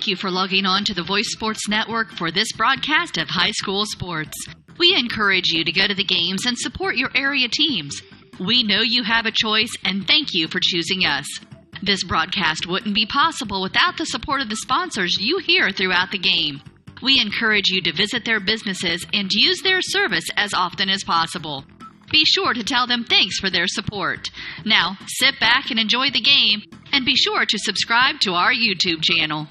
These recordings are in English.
Thank you for logging on to the Voice Sports Network for this broadcast of high school sports. We encourage you to go to the games and support your area teams. We know you have a choice, and thank you for choosing us. This broadcast wouldn't be possible without the support of the sponsors you hear throughout the game. We encourage you to visit their businesses and use their service as often as possible. Be sure to tell them thanks for their support. Now, sit back and enjoy the game, and be sure to subscribe to our YouTube channel.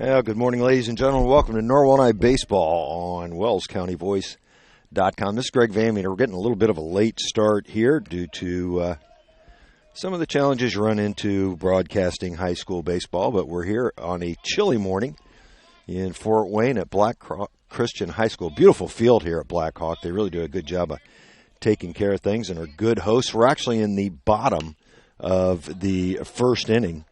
Well, good morning, ladies and gentlemen. Welcome to Norwell Night Baseball on WellsCountyVoice.com. This is Greg Van Meter. We're getting a little bit of a late start here due to some of the challenges you run into broadcasting high school baseball, but we're here on a chilly morning in Fort Wayne at Blackhawk Christian High School. Beautiful field here at Blackhawk. They really do a good job of taking care of things and are good hosts. We're actually in the bottom of the first inning.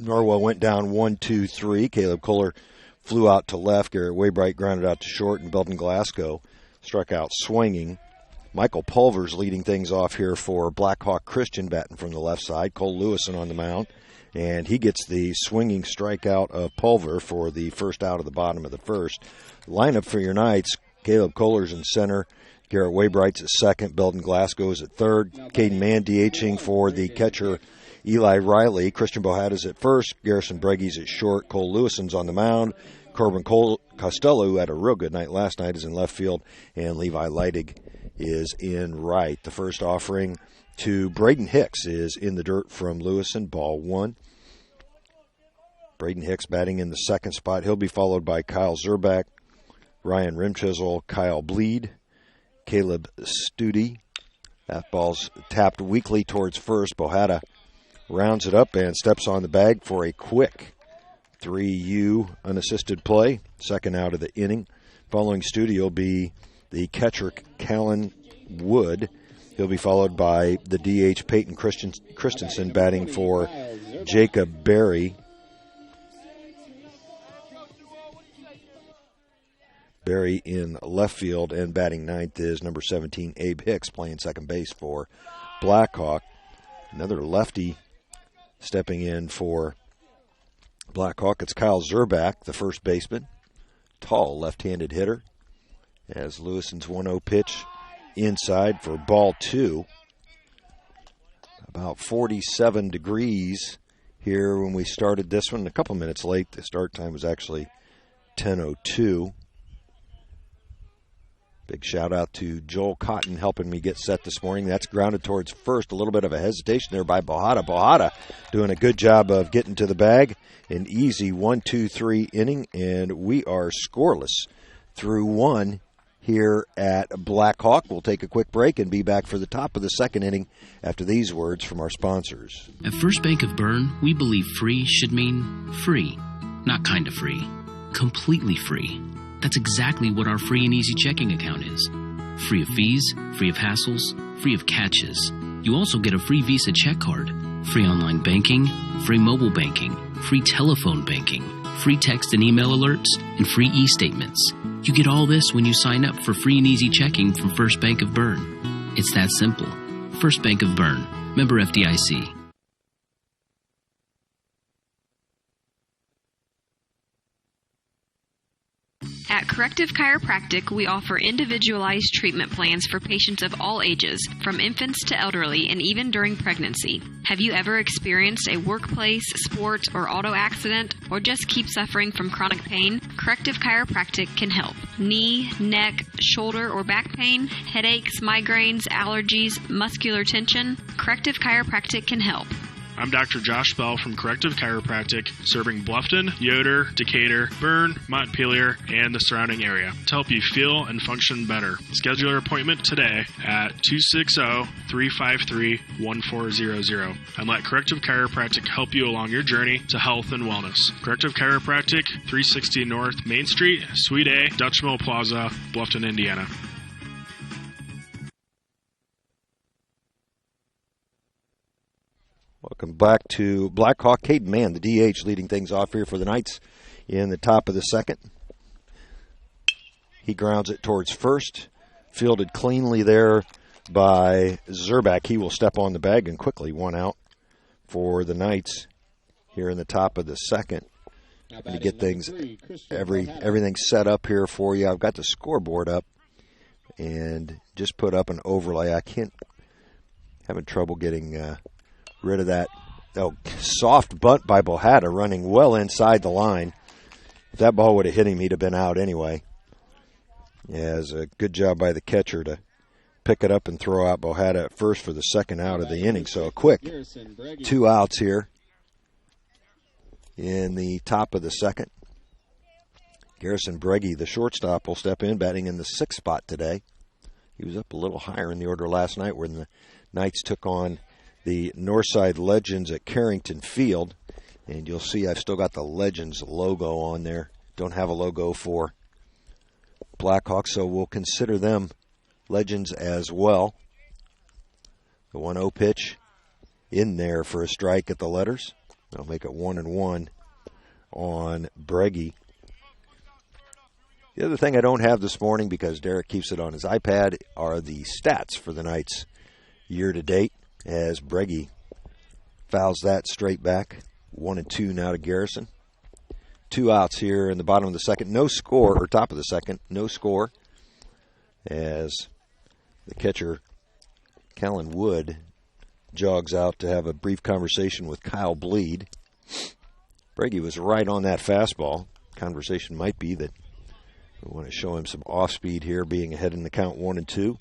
Norwell went down 1-2-3. Caleb Kohler flew out to left. Garrett Waybright grounded out to short, and Belton Glasgow struck out swinging. Michael Pulver's leading things off here for Blackhawk Christian, batting from the left side. Cole Lewison on the mound, and he gets the swinging strikeout of Pulver for the first out of the bottom of the first. Lineup for your Knights: Caleb Kohler's in center. Garrett Waybright's at second. Belton Glasgow's at third. Caden Mann DHing for the catcher Eli Riley. Christian Bohada's at first. Garrison Brege's at short. Cole Lewison's on the mound. Corbin Costello, who had a real good night last night, is in left field. And Levi Leidig is in right. The first offering to Braden Hicks is in the dirt from Lewison. Ball one. Braden Hicks batting in the second spot. He'll be followed by Kyle Zerback, Ryan Rimchisel, Kyle Bleed, Caleb Studi. That ball's tapped weakly towards first. Bohada rounds it up and steps on the bag for a quick 3U unassisted play. Second out of the inning. Following Studi will be the catcher Callan Wood. He'll be followed by the DH Peyton Christensen batting for Jacob Berry. Berry in left field, and batting ninth is number 17, Abe Hicks, playing second base for Blackhawk. Another lefty stepping in for Blackhawk. It's Kyle Zerback, the first baseman. Tall left-handed hitter. As Lewison's 1-0 pitch inside for ball two. About 47 degrees here when we started this one. A couple minutes late. The start time was actually 10:02. Big shout out to Joel Cotton helping me get set this morning. That's grounded towards first. A little bit of a hesitation there by Bohada. Bohada doing a good job of getting to the bag. An easy 1-2-3 inning, and we are scoreless through one here at Blackhawk. We'll take a quick break and be back for the top of the second inning after these words from our sponsors. At First Bank of Bern, we believe free should mean free. Not kind of free. Completely free. That's exactly what our free and easy checking account is. Free of fees, free of hassles, free of catches. You also get a free Visa check card, free online banking, free mobile banking, free telephone banking, free text and email alerts, and free e-statements. You get all this when you sign up for free and easy checking from First Bank of Bern. It's that simple. First Bank of Bern. Member FDIC. At Corrective Chiropractic, we offer individualized treatment plans for patients of all ages, from infants to elderly, and even during pregnancy. Have you ever experienced a workplace, sports, or auto accident, or just keep suffering from chronic pain? Corrective Chiropractic can help. Knee, neck, shoulder, or back pain, headaches, migraines, allergies, muscular tension? Corrective Chiropractic can help. I'm Dr. Josh Bell from Corrective Chiropractic, serving Bluffton, Yoder, Decatur, Bern, Montpelier, and the surrounding area to help you feel and function better. Schedule your appointment today at 260-353-1400 and let Corrective Chiropractic help you along your journey to health and wellness. Corrective Chiropractic, 360 North Main Street, Suite A, Dutch Mill Plaza, Bluffton, Indiana. Welcome back to Blackhawk. Caden Mann, the DH, leading things off here for the Knights in the top of the second. He grounds it towards first. Fielded cleanly there by Zerback. He will step on the bag and quickly one out for the Knights here in the top of the second. To get things, everything set up here for you. I've got the scoreboard up and just put up an overlay. Having trouble getting rid of that. Oh, soft bunt by Bohata running well inside the line. If that ball would have hit him, he'd have been out anyway. Yeah, it was a good job by the catcher to pick it up and throw out Bohata at first for the second out of the inning. So a quick 2 outs here in the top of the second. Garrison Breggy, the shortstop, will step in, batting in the 6th spot today. He was up a little higher in the order last night when the Knights took on the Northside Legends at Carrington Field. And you'll see I've still got the Legends logo on there. Don't have a logo for Blackhawk, so we'll consider them Legends as well. The 1-0 pitch in there for a strike at the letters. That'll make it 1-1 on Breggy. The other thing I don't have this morning, because Derek keeps it on his iPad, are the stats for the Knights year to date, as Breggy fouls that straight back. 1-2 now to Garrison. 2 outs here in the bottom of the second. No score, or top of the second. No score, as the catcher, Callan Wood, jogs out to have a brief conversation with Kyle Bleed. Breggy was right on that fastball. Conversation might be that we want to show him some off-speed here, being ahead in the count 1-2.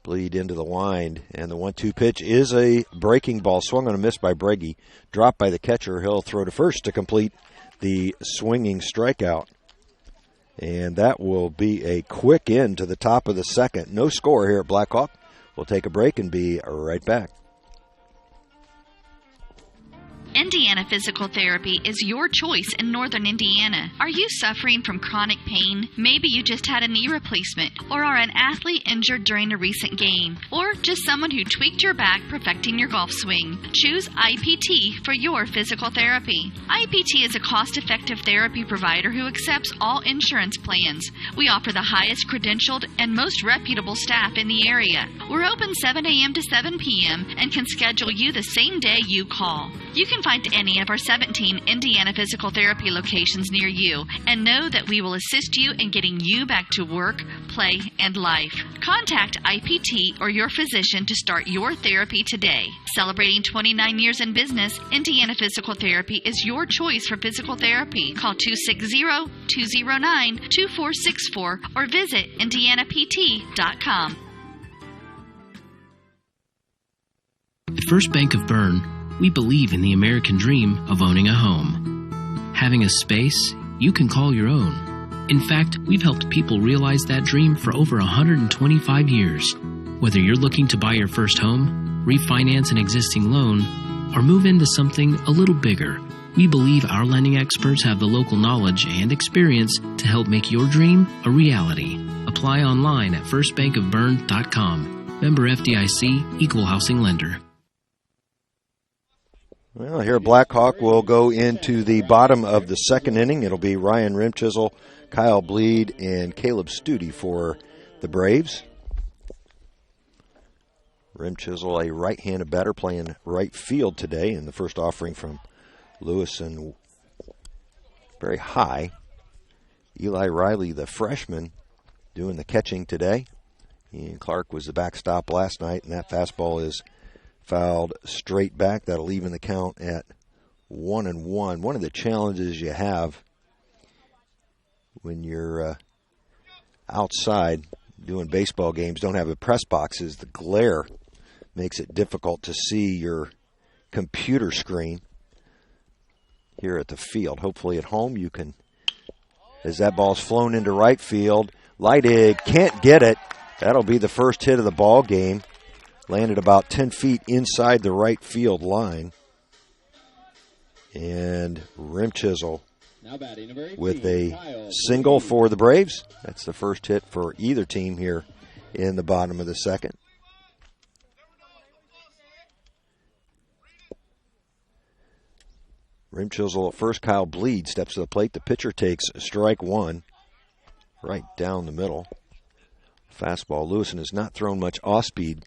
Bleed into the wind, and the 1-2 pitch is a breaking ball. Swung on a miss by Breggy. Dropped by the catcher. He'll throw to first to complete the swinging strikeout. And that will be a quick end to the top of the second. No score here at Blackhawk. We'll take a break and be right back. Indiana Physical Therapy is your choice in northern Indiana. Are you suffering from chronic pain? Maybe you just had a knee replacement, or are an athlete injured during a recent game, or just someone who tweaked your back perfecting your golf swing. Choose IPT for your physical therapy. IPT is a cost-effective therapy provider who accepts all insurance plans. We offer the highest credentialed and most reputable staff in the area. We're open 7 a.m. to 7 p.m. and can schedule you the same day you call. You can find any of our 17 Indiana Physical Therapy locations near you and know that we will assist you in getting you back to work, play, and life. Contact IPT or your physician to start your therapy today. Celebrating 29 years in business, Indiana Physical Therapy is your choice for physical therapy. Call 260-209-2464 or visit indianapt.com. At First Bank of Bern, we believe in the American dream of owning a home. Having a space you can call your own. In fact, we've helped people realize that dream for over 125 years. Whether you're looking to buy your first home, refinance an existing loan, or move into something a little bigger, we believe our lending experts have the local knowledge and experience to help make your dream a reality. Apply online at firstbankofbern.com. Member FDIC, Equal Housing Lender. Well, here Blackhawk will go into the bottom of the second inning. It'll be Ryan Rimchisel, Kyle Bleed, and Caleb Studi for the Braves. Rimchisel, a right-handed batter, playing right field today in the first offering from Lewison. Very high. Eli Riley, the freshman, doing the catching today. Ian Clark was the backstop last night, and that fastball is fouled straight back. That'll even the count at 1-1. One of the challenges you have when you're outside doing baseball games, don't have a press box, is the glare makes it difficult to see your computer screen here at the field. Hopefully at home you can, as that ball's flown into right field, Leidig can't get it. That'll be the first hit of the ball game. Landed about 10 feet inside the right field line. And Rimchisel with a single for the Braves. That's the first hit for either team here in the bottom of the second. Rimchisel at first. Kyle Bleed steps to the plate. The pitcher takes strike one right down the middle. fastball. Lewison has not thrown much off-speed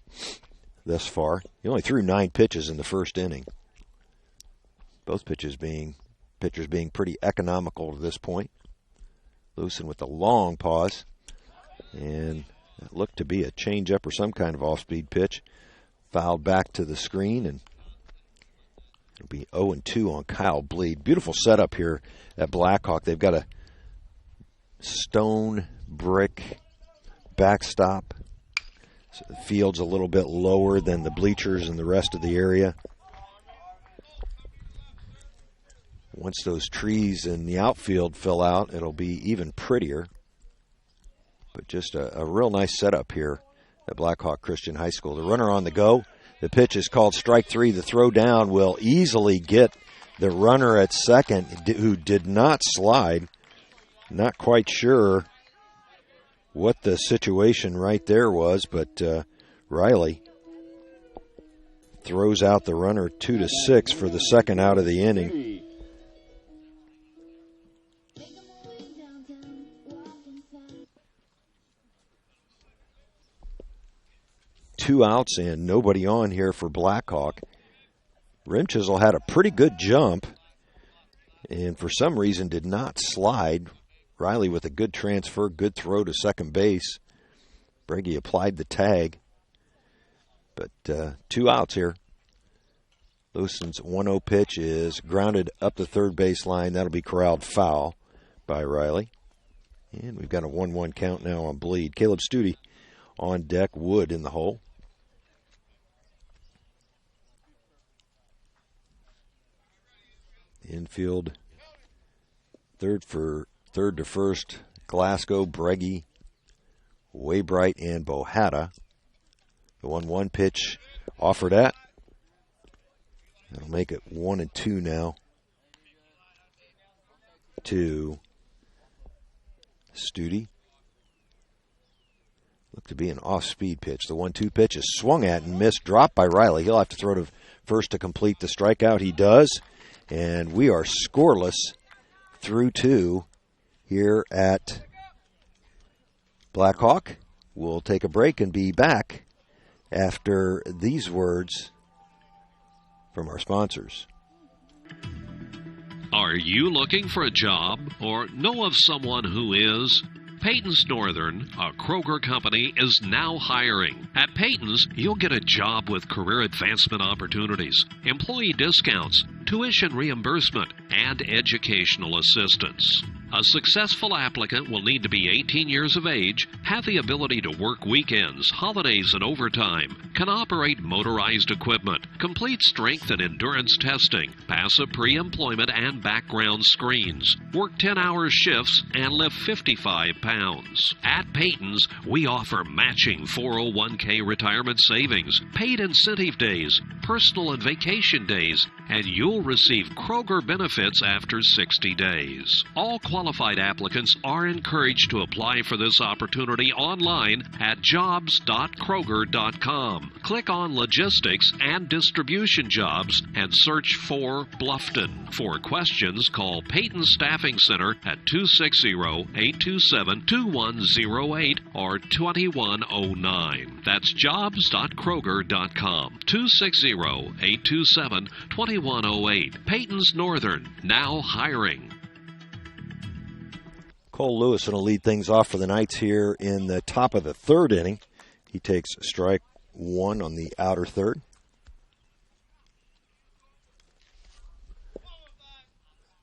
thus far. He only threw 9 pitches in the first inning. Both pitchers being pretty economical to this point. Lewison with the long pause. And it looked to be a changeup or some kind of off-speed pitch. Fouled back to the screen, and it'll be 0-2 on Kyle Bleed. Beautiful setup here at Blackhawk. They've got a stone brick backstop. So the field's a little bit lower than the bleachers and the rest of the area. Once those trees in the outfield fill out, it'll be even prettier. But just a real nice setup here at Blackhawk Christian High School. The runner on the go. The pitch is called strike 3. The throw down will easily get the runner at second, who did not slide. Not quite sure what the situation right there was, but Riley throws out the runner 2-6 for the second out of the inning. Two outs and nobody on here for Blackhawk. Rimchisel had a pretty good jump and for some reason did not slide. Riley with a good transfer, good throw to second base. Breggy applied the tag. But 2 outs here. Lewison's 1-0 pitch is grounded up the third base line. That'll be corralled foul by Riley. And we've got a 1-1 count now on Bleed. Caleb Studi on deck, Wood in the hole. Infield, third to first, Glasgow, Breggy, Waybright, and Bohata. The 1-1 pitch offered at. That'll make it 1-2 now to Studi. Looked to be an off-speed pitch. The 1-2 pitch is swung at and missed, dropped by Riley. He'll have to throw to first to complete the strikeout. He does. And we are scoreless through 2 here at Blackhawk. We'll take a break and be back after these words from our sponsors. Are you looking for a job or know of someone who is? Peyton's Northern, a Kroger company, is now hiring. At Peyton's, you'll get a job with career advancement opportunities, employee discounts, tuition reimbursement, and educational assistance. A successful applicant will need to be 18 years of age, have the ability to work weekends, holidays, and overtime, can operate motorized equipment, complete strength and endurance testing, pass a pre-employment and background screens, work 10-hour shifts, and lift 55 pounds. At Peyton's, we offer matching 401k retirement savings, paid incentive days, personal and vacation days, and you'll receive Kroger benefits after 60 days. All qualified applicants are encouraged to apply for this opportunity online at jobs.kroger.com. Click on Logistics and Distribution Jobs and search for Bluffton. For questions, call Peyton Staffing Center at 260-827-2108 or 2109. That's jobs.kroger.com. 260-827-2108. Peyton's Northern, now hiring. Cole Lewison will lead things off for the Knights here in the top of the third inning. He takes strike 1 on the outer third.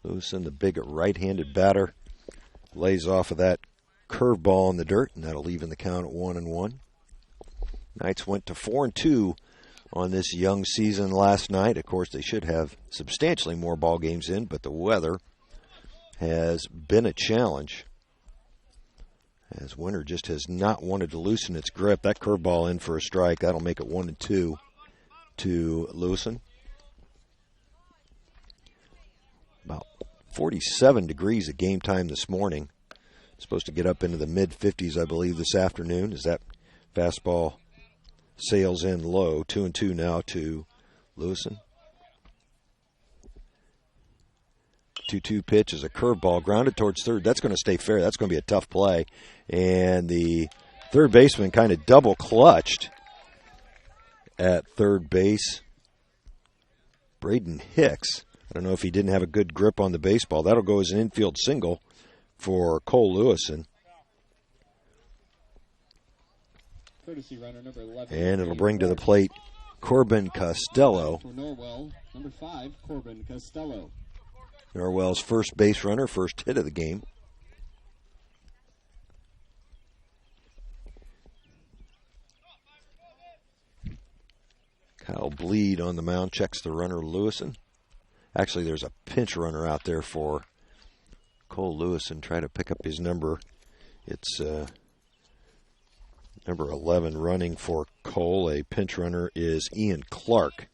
Lewison, the big right-handed batter, lays off of that curveball in the dirt, and that'll even the count at 1-1. Knights went to 4-2 on this young season last night. Of course, they should have substantially more ball games in, but the weather has been a challenge, as winter just has not wanted to loosen its grip. That curveball in for a strike. That'll make it 1-2 to Lewison. About 47 degrees at game time this morning. Supposed to get up into the mid-50s, I believe, this afternoon as that fastball sails in low. 2-2 now to Lewison. 2-2 pitch is a curveball grounded towards third. That's going to stay fair. That's going to be a tough play. And the third baseman kind of double clutched at third base. Braden Hicks. I don't know if he didn't have a good grip on the baseball. That'll go as an infield single for Cole Lewison. Runner, number 11, and it'll bring to the plate Corbin Costello. For Norwell, number 5, Corbin Costello. Norwell's first base runner, first hit of the game. Kyle Bleed on the mound, checks the runner, Lewison. Actually, there's a pinch runner out there for Cole Lewison. Try to pick up his number. It's number 11 running for Cole. A pinch runner is Ian Clark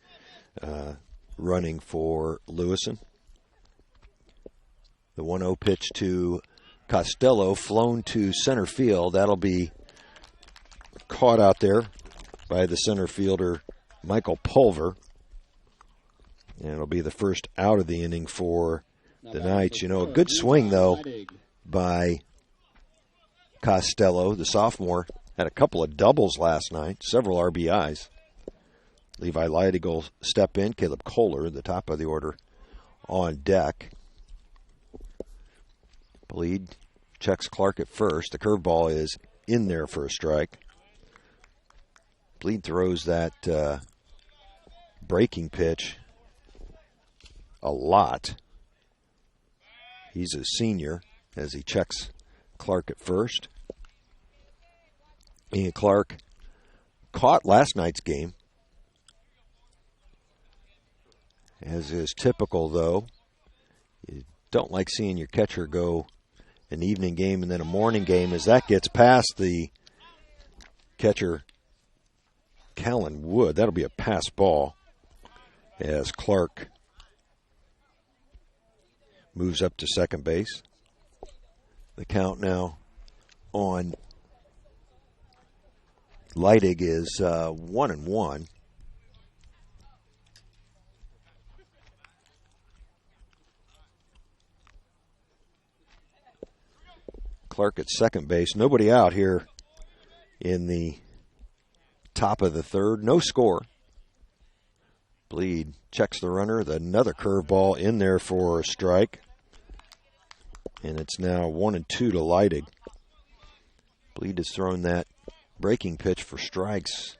running for Lewison. The 1-0 pitch to Costello, flown to center field. That'll be caught out there by the center fielder, Michael Pulver. And it'll be the first out of the inning for the Knights. You know, a good swing, though, by Costello, the sophomore. Had a couple of doubles last night, several RBIs. Levi Leidig will step in. Caleb Kohler, the top of the order, on deck. Bleed checks Clark at first. The curveball is in there for a strike. Bleed throws that breaking pitch a lot. He's a senior as he checks Clark at first. Ian Clark caught last night's game. As is typical, though, you don't like seeing your catcher go an evening game and then a morning game. As that gets past the catcher, Callan Wood, that'll be a pass ball as Clark moves up to second base. The count now on Leidig is 1-1. Clark at second base. Nobody out here in the top of the third. No score. Bleed checks the runner. Another curveball in there for a strike. And it's now 1-2 to Leidig. Bleed has thrown that breaking pitch for strikes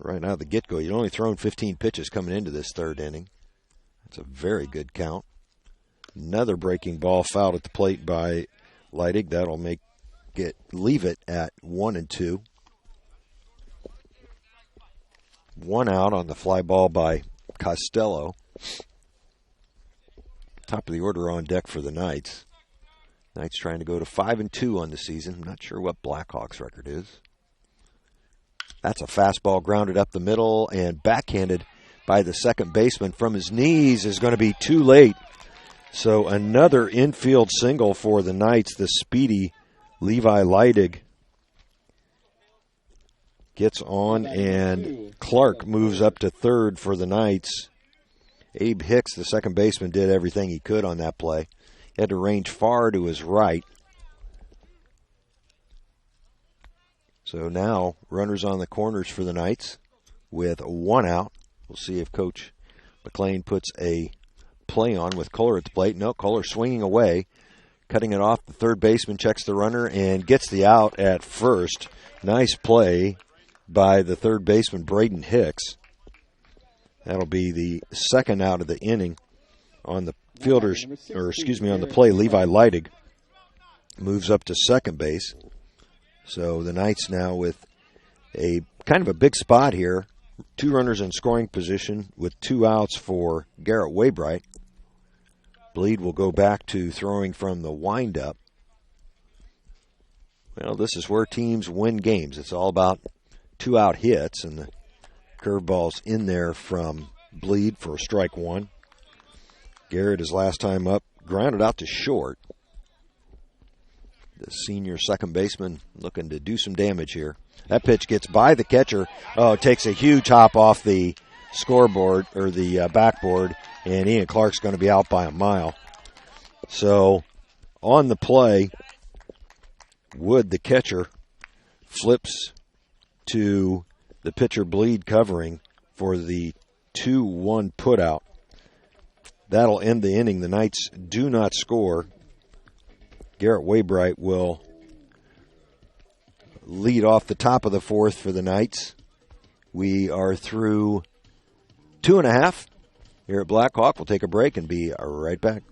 right out of the get-go. You'd only thrown 15 pitches coming into this third inning. That's a very good count. Another breaking ball fouled at the plate by Leidig. That'll leave it at 1-2. One out on the fly ball by Costello. Top of the order on deck for the Knights. Knights trying to go to 5-2 on the season. I'm not sure what Blackhawks' record is. That's a fastball grounded up the middle and backhanded by the second baseman from his knees is going to be too late. So another infield single for the Knights. The speedy Levi Leidig gets on, and Clark moves up to third for the Knights. Abe Hicks, the second baseman, did everything he could on that play. He had to range far to his right. So now runners on the corners for the Knights with one out. We'll see if Coach McLean puts a play on with Kohler at the plate. No, Kohler swinging away, cutting it off. The third baseman checks the runner and gets the out at first. Nice play by the third baseman, Braden Hicks. That'll be the second out of the inning on the on the play. Levi Leidig moves up to second base. So the Knights now with a kind of a big spot here. Two runners in scoring position with two outs for Garrett Waybright. Bleed will go back to throwing from the windup. Well, this is where teams win games. It's all about two-out hits, and the curveball's in there from Bleed for strike one. Garrett, his last time up, grounded out to short. The senior second baseman looking to do some damage here. That pitch gets by the catcher. Oh, it takes a huge hop off the scoreboard, or the backboard, and Ian Clark's going to be out by a mile. So, on the play, Wood, the catcher, flips to the pitcher bleed covering for the 2-1 putout. That'll end the inning. The Knights do not score. Garrett Waybright will lead off the top of the fourth for the Knights. We are through 2.5 here at Blackhawk. We'll take a break and be right back.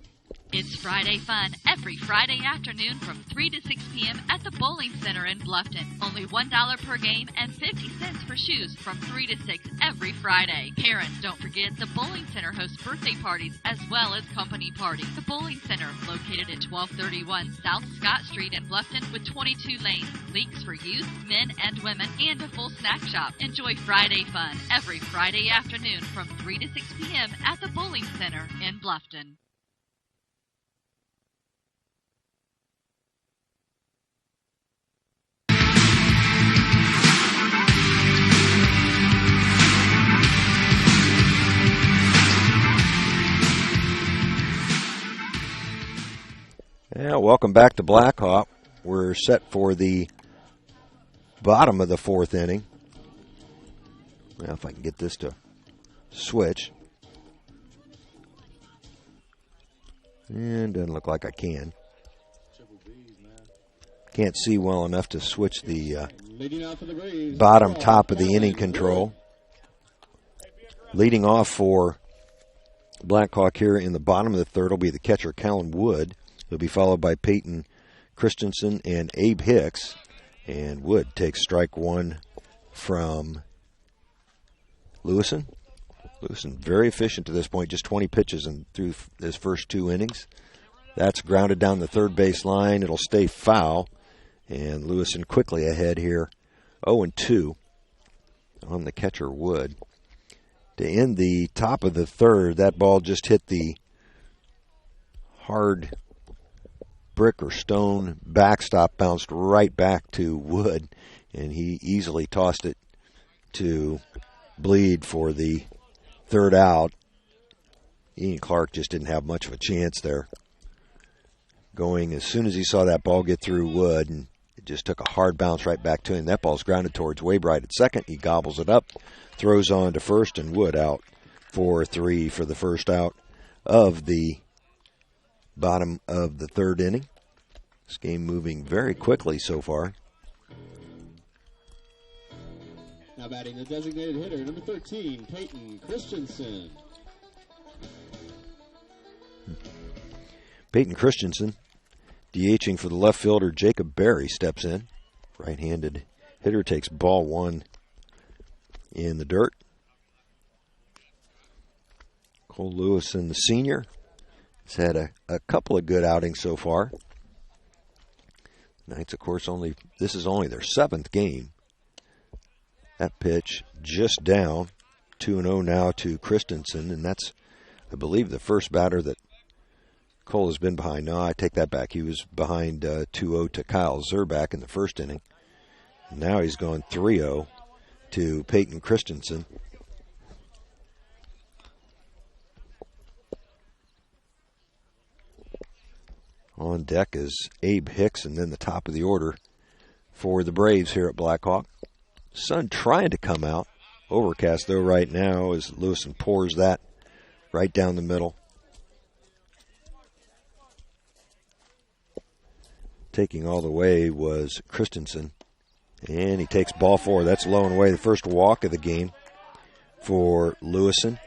It's Friday fun every Friday afternoon from 3 to 6 p.m. at the Bowling Center in Bluffton. Only $1 per game and 50 cents for shoes from 3 to 6 every Friday. Parents, don't forget the Bowling Center hosts birthday parties as well as company parties. The Bowling Center, located at 1231 South Scott Street in Bluffton with 22 lanes, leagues for youth, men, and women, and a full snack shop. Enjoy Friday fun every Friday afternoon from 3 to 6 p.m. at the Bowling Center in Bluffton. Yeah, welcome back to Blackhawk. We're set for the bottom of the fourth inning. Now, if I can get this to switch. And doesn't look like I can. Can't see well enough to switch the bottom top of the inning control. Leading off for Blackhawk here in the bottom of the third will be the catcher, Callan Wood. He'll be followed by Peyton Christensen and Abe Hicks. And Wood takes strike one from Lewison. Lewison very efficient to this point, just 20 pitches through his first 2 innings. That's grounded down the third base line. It'll stay foul. And Lewison quickly ahead here, 0-2 on the catcher Wood. To end the top of the third, that ball just hit the hard brick or stone backstop, bounced right back to Wood, and he easily tossed it to Bleed for the third out. Ian Clark just didn't have much of a chance there. Going as soon as he saw that ball get through Wood, and it just took a hard bounce right back to him. That ball's grounded towards Waybright at second. He gobbles it up, throws on to first, and Wood out 4-3 for the first out of the bottom of the third inning. This game moving very quickly so far. Now batting the designated hitter, number 13, Peyton Christensen. Peyton Christensen, DHing for the left fielder, Jacob Berry steps in. Right-handed hitter takes ball one in the dirt. Cole Lewison, the senior, has had a couple of good outings so far. Knights, of course, this is only their 7th game. That pitch just down, 2-0 now to Christensen, and that's, I believe, the first batter that Cole has been behind. No, I take that back. He was behind 2-0 to Kyle Zerback in the first inning. Now he's gone 3-0 to Peyton Christensen. On deck is Abe Hicks, and then the top of the order for the Braves here at Blackhawk. Sun trying to come out. Overcast, though, right now as Lewison pours that right down the middle. Taking all the way was Christensen, and he takes ball 4. That's low and away, the first walk of the game for Lewison.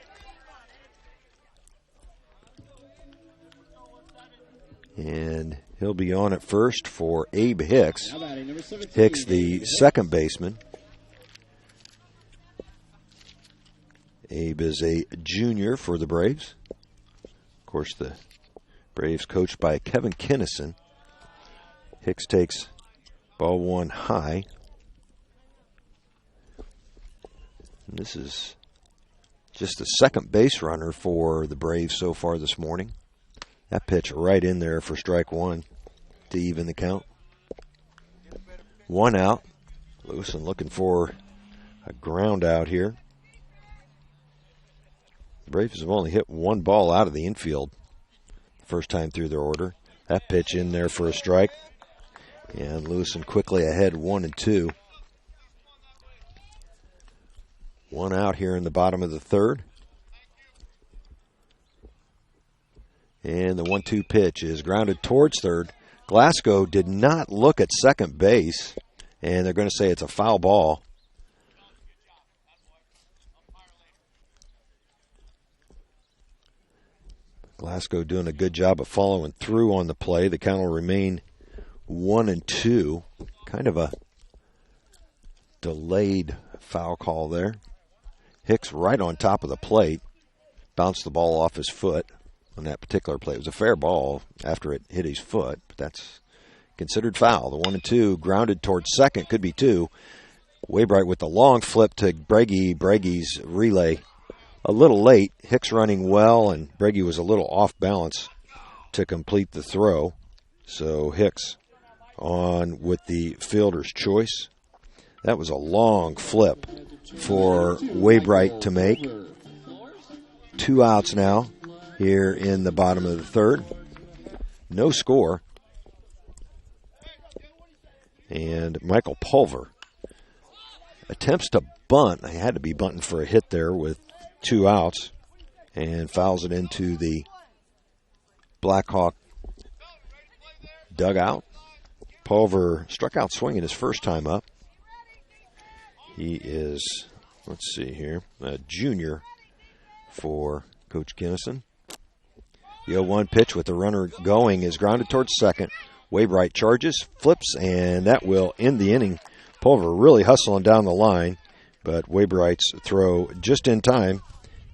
And he'll be on at first for Abe Hicks. Hicks, the second baseman. Abe is a junior for the Braves. Of course, the Braves coached by Kevin Kinnison. Hicks takes ball 1 high. And this is just the second base runner for the Braves so far this morning. That pitch right in there for strike 1 to even the count. 1 out. Lewison looking for a ground out here. The Braves have only hit 1 ball out of the infield first time through their order. That pitch in there for a strike. And Lewison quickly ahead 1-2. One out here in the bottom of the third. And the 1-2 pitch is grounded towards third. Glasgow did not look at second base, and they're going to say it's a foul ball. Glasgow doing a good job of following through on the play. The count will remain 1-2. Kind of a delayed foul call there. Hicks right on top of the plate. Bounced the ball off his foot on that particular play. It was a fair ball after it hit his foot, but that's considered foul. The 1-2 grounded towards second, could be two. Waybright with the long flip to Breggy. Breggy's relay a little late. Hicks running well, and Breggy was a little off balance to complete the throw. So Hicks on with the fielder's choice. That was a long flip for Waybright to make. 2 outs now here in the bottom of the third. No score. And Michael Pulver attempts to bunt. He had to be bunting for a hit there with 2 outs, and fouls it into the Blackhawk dugout. Pulver struck out swinging his first time up. He is, let's see here, a junior for Coach Kinnison. The 0-1 pitch with the runner going is grounded towards second. Waybright charges, flips, and that will end the inning. Pulver really hustling down the line, but Waybright's throw just in time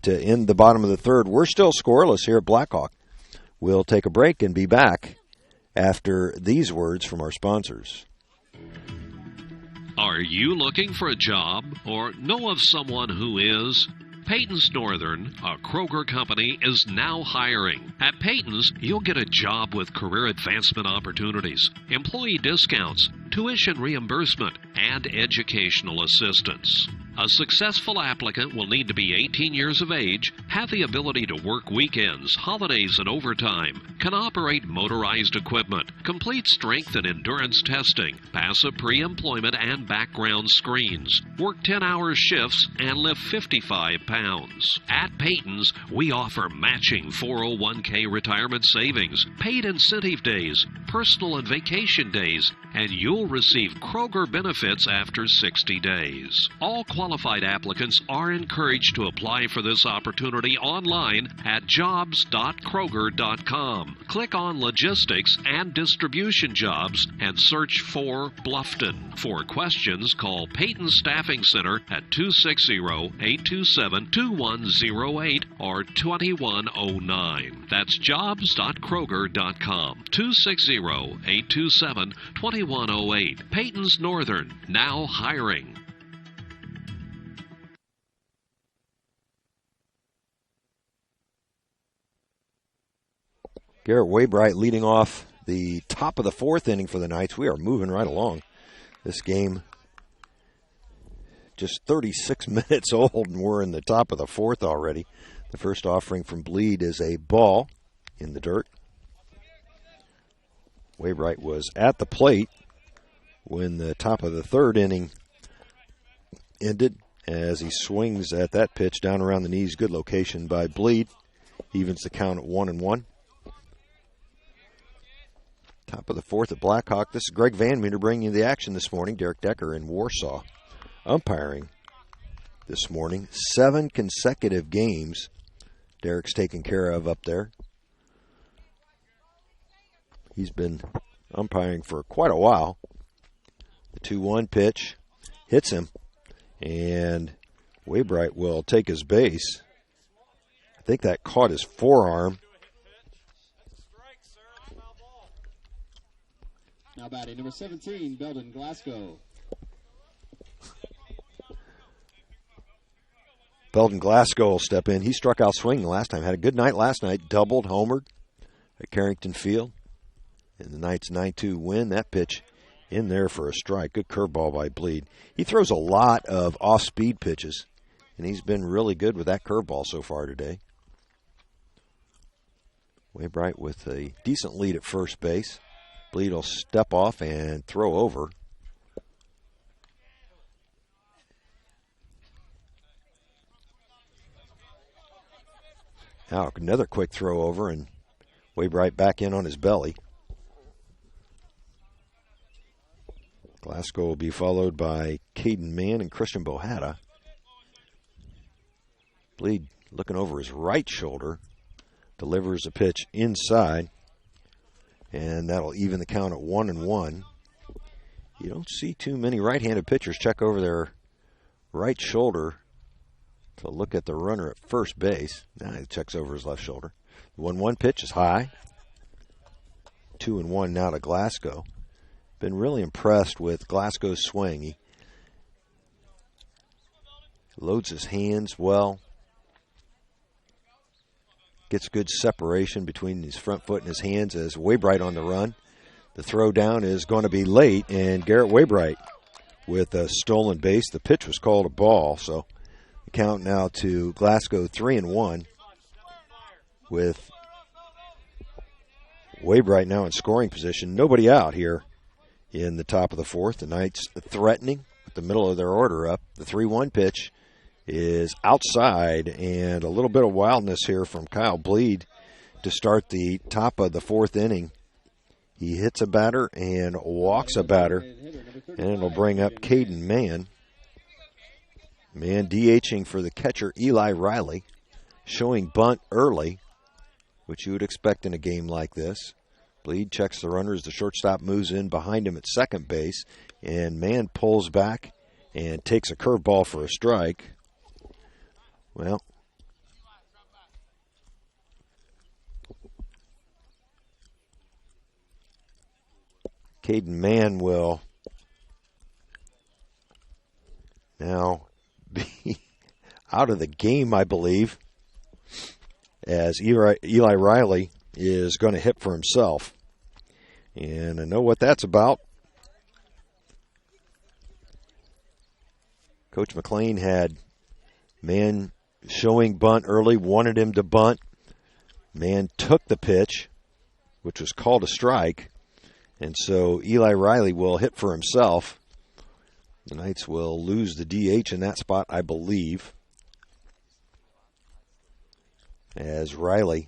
to end the bottom of the third. We're still scoreless here at Blackhawk. We'll take a break and be back after these words from our sponsors. Are you looking for a job or know of someone who is? Peyton's Northern, a Kroger company, is now hiring. At Peyton's, you'll get a job with career advancement opportunities, employee discounts, tuition reimbursement, and educational assistance. A successful applicant will need to be 18 years of age, have the ability to work weekends, holidays, and overtime, can operate motorized equipment, complete strength and endurance testing, pass a pre-employment and background screens, work 10-hour shifts, and lift 55 pounds. At Peyton's, we offer matching 401k retirement savings, paid incentive days, personal and vacation days, and you'll receive Kroger benefits after 60 days. All qualified applicants are encouraged to apply for this opportunity online at jobs.kroger.com. Click on Logistics and Distribution Jobs and search for Bluffton. For questions, call Peyton Staffing Center at 260-827-2108 or 2109. That's jobs.kroger.com. 260-827-2108. Peyton's Northern, now hiring. Garrett Waybright leading off the top of the fourth inning for the Knights. We are moving right along. This game just 36 minutes old, and we're in the top of the fourth already. The first offering from Bleed is a ball in the dirt. Waybright was at the plate when the top of the third inning ended as he swings at that pitch down around the knees. Good location by Bleed. Evens the count at 1-1. Top of the fourth at Blackhawk. This is Greg Van Meter bringing you the action this morning. Derek Decker in Warsaw umpiring this morning. 7 consecutive games Derek's taken care of up there. He's been umpiring for quite a while. The 2-1 pitch hits him, and Waybright will take his base. I think that caught his forearm. Now batting number 17, Belden Glasgow. Belden Glasgow will step in. He struck out swinging last time. Had a good night last night. Doubled, homered at Carrington Field. And the Knights 9-2 win. That pitch in there for a strike. Good curveball by Bleed. He throws a lot of off-speed pitches, and he's been really good with that curveball so far today. Waybright with a decent lead at first base. Bleed will step off and throw over. Now another quick throw over and Waybright back in on his belly. Glasgow will be followed by Caden Mann and Christian Bohata. Bleed looking over his right shoulder. Delivers a pitch inside. And that'll even the count at 1-1. You don't see too many right-handed pitchers check over their right shoulder to look at the runner at first base. Now he checks over his left shoulder. The 1-1 pitch is high. 2-1 now to Glasgow. Been really impressed with Glasgow's swing. He loads his hands well. Gets good separation between his front foot and his hands as Waybright on the run. The throw down is going to be late, and Garrett Waybright with a stolen base. The pitch was called a ball, so the count now to Glasgow 3-1 with Waybright now in scoring position. Nobody out here in the top of the fourth. The Knights threatening with the middle of their order up. The 3-1 pitch is outside, and a little bit of wildness here from Kyle Bleed to start the top of the fourth inning. He hits a batter and walks a batter, and it'll bring up Caden Mann. Mann DHing for the catcher Eli Riley, showing bunt early, which you would expect in a game like this. Bleed checks the runner as the shortstop moves in behind him at second base, and Mann pulls back and takes a curveball for a strike. Well, Caden Mann will now be out of the game, I believe, as Eli Riley is going to hit for himself. And I know what that's about. Coach McLean had Mann showing bunt early, wanted him to bunt. Mann took the pitch, which was called a strike. And so Eli Riley will hit for himself. The Knights will lose the DH in that spot, I believe, as Riley,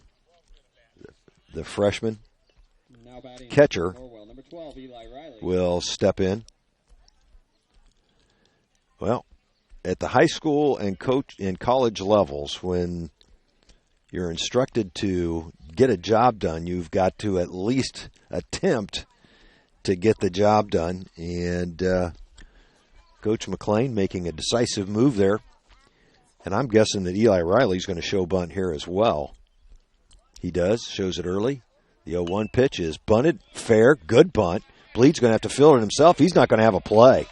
the freshman catcher, Norwell, number 12, Eli Riley, will step in. Well, at the high school and college levels, when you're instructed to get a job done, you've got to at least attempt to get the job done. And Coach McLean making a decisive move there. And I'm guessing that Eli Riley's going to show bunt here as well. He does, shows it early. The 0-1 pitch is bunted, fair, good bunt. Bleed's going to have to fill it himself. He's not going to have a play.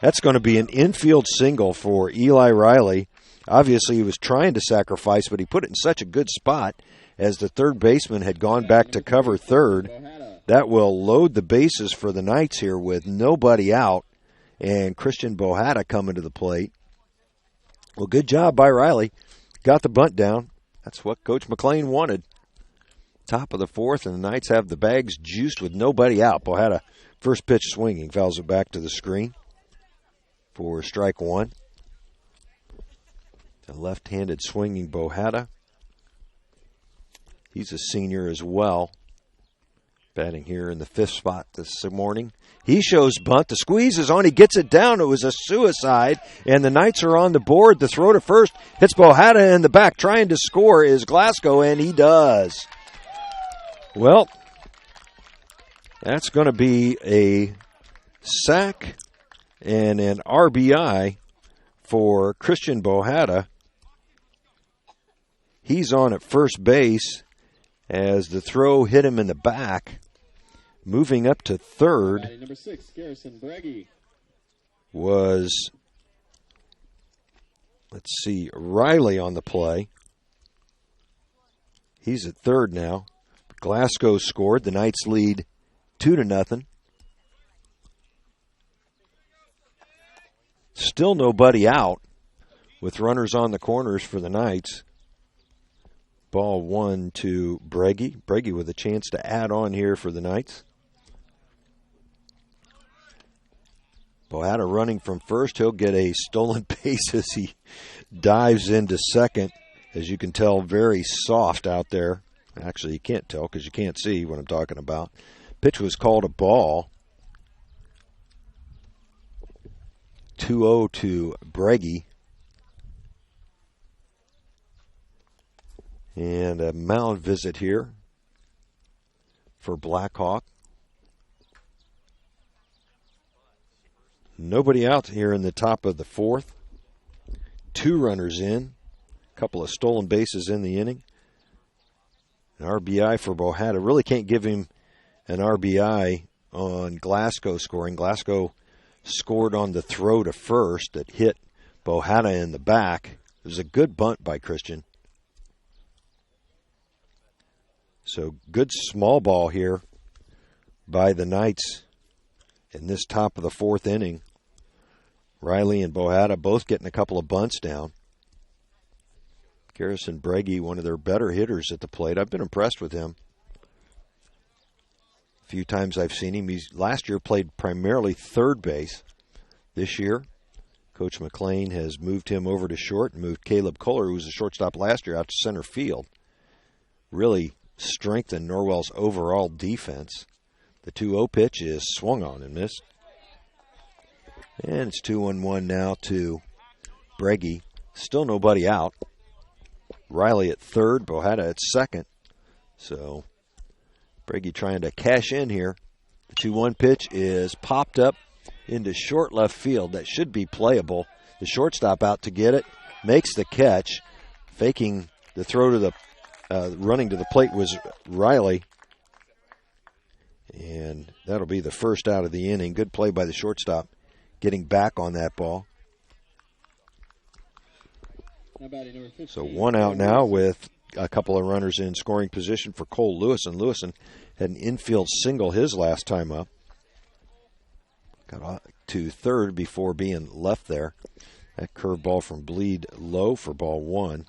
That's going to be an infield single for Eli Riley. Obviously, he was trying to sacrifice, but he put it in such a good spot as the third baseman had gone back to cover third. That will load the bases for the Knights here with nobody out, and Christian Bohata coming to the plate. Well, good job by Riley. Got the bunt down. That's what Coach McLean wanted. Top of the fourth, and the Knights have the bags juiced with nobody out. Bohata, first pitch swinging, fouls it back to the screen for strike one. The left-handed swinging Bohata. He's a senior as well. Batting here in the fifth spot this morning. He shows bunt. The squeeze is on. He gets it down. It was a suicide, and the Knights are on the board. The throw to first hits Bohata in the back. Trying to score is Glasgow, and he does. Well, that's going to be a sack and an RBI for Christian Bohata. He's on at first base as the throw hit him in the back. Moving up to third number 6, Garrison Breggy, was, let's see, Riley on the play. He's at third now. Glasgow scored. The Knights lead 2-0. Still nobody out with runners on the corners for the Knights. Ball one to Breggy. Breggy with a chance to add on here for the Knights. Bohata running from first. He'll get a stolen base as he dives into second. As you can tell, very soft out there. Actually, you can't tell because you can't see what I'm talking about. Pitch was called a ball. 2-0 to Breggy. And a mound visit here for Blackhawk. Nobody out here in the top of the fourth. 2 runners in. A couple of stolen bases in the inning. An RBI for Bohata. Really can't give him an RBI on Glasgow scoring. Glasgow scored on the throw to first that hit Bohata in the back. It was a good bunt by Christian. So good small ball here by the Knights in this top of the fourth inning. Riley and Bohata both getting a couple of bunts down. Garrison Breggy, one of their better hitters at the plate. I've been impressed with him. A few times I've seen him. He's last year played primarily third base. This year, Coach McLean has moved him over to short and moved Caleb Kohler, who was a shortstop last year, out to center field. Really strengthened Norwell's overall defense. The 2-0 pitch is swung on and missed. And it's 2-1 now to Breggy. Still nobody out. Riley at third, Bohata at second. So Breggy trying to cash in here. The 2-1 pitch is popped up into short left field. That should be playable. The shortstop out to get it. Makes the catch. Faking the throw to the running to the plate was Riley. And that'll be the first out of the inning. Good play by the shortstop, getting back on that ball. So 1 out now with a couple of runners in scoring position for Cole Lewison. Lewison had an infield single his last time up. Got to third before being left there. That curveball from Bleed low for ball 1.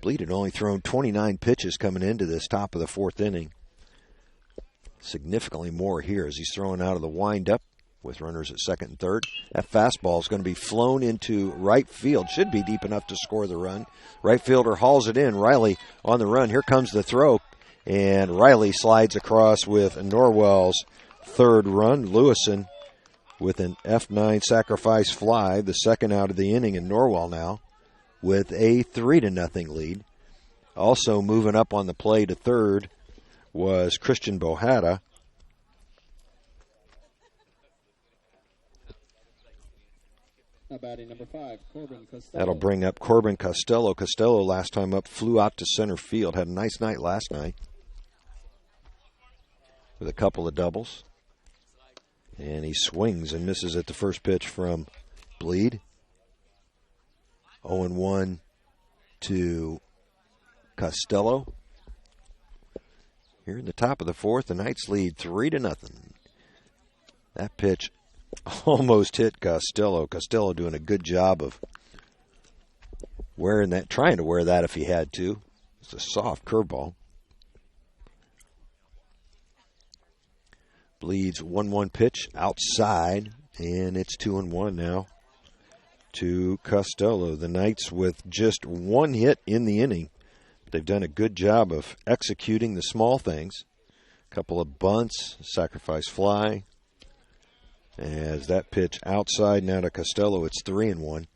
Bleed had only thrown 29 pitches coming into this top of the fourth inning. Significantly more here as he's throwing out of the windup with runners at second and third. That fastball is going to be flown into right field. Should be deep enough to score the run. Right fielder hauls it in. Riley on the run. Here comes the throw. And Riley slides across with Norwell's third run. Lewison with an F9 sacrifice fly. The second out of the inning in Norwell now with a 3-0 lead. Also moving up on the play to third was Christian Bohata. Batting number 5, Corbin Costello. That'll bring up Corbin Costello. Costello last time up flew out to center field. Had a nice night last night with a couple of doubles. And he swings and misses at the first pitch from Bleed. 0-1 to Costello. Here in the top of the fourth, the Knights lead 3-0. That pitch almost hit Costello. Costello doing a good job of wearing that, trying to wear that if he had to. It's a soft curveball. Bleeds 1-1 pitch outside, and it's 2-1 now to Costello. The Knights with just one hit in the inning. They've done a good job of executing the small things. A couple of bunts, sacrifice fly. As that pitch outside now to Costello, it's 3-1.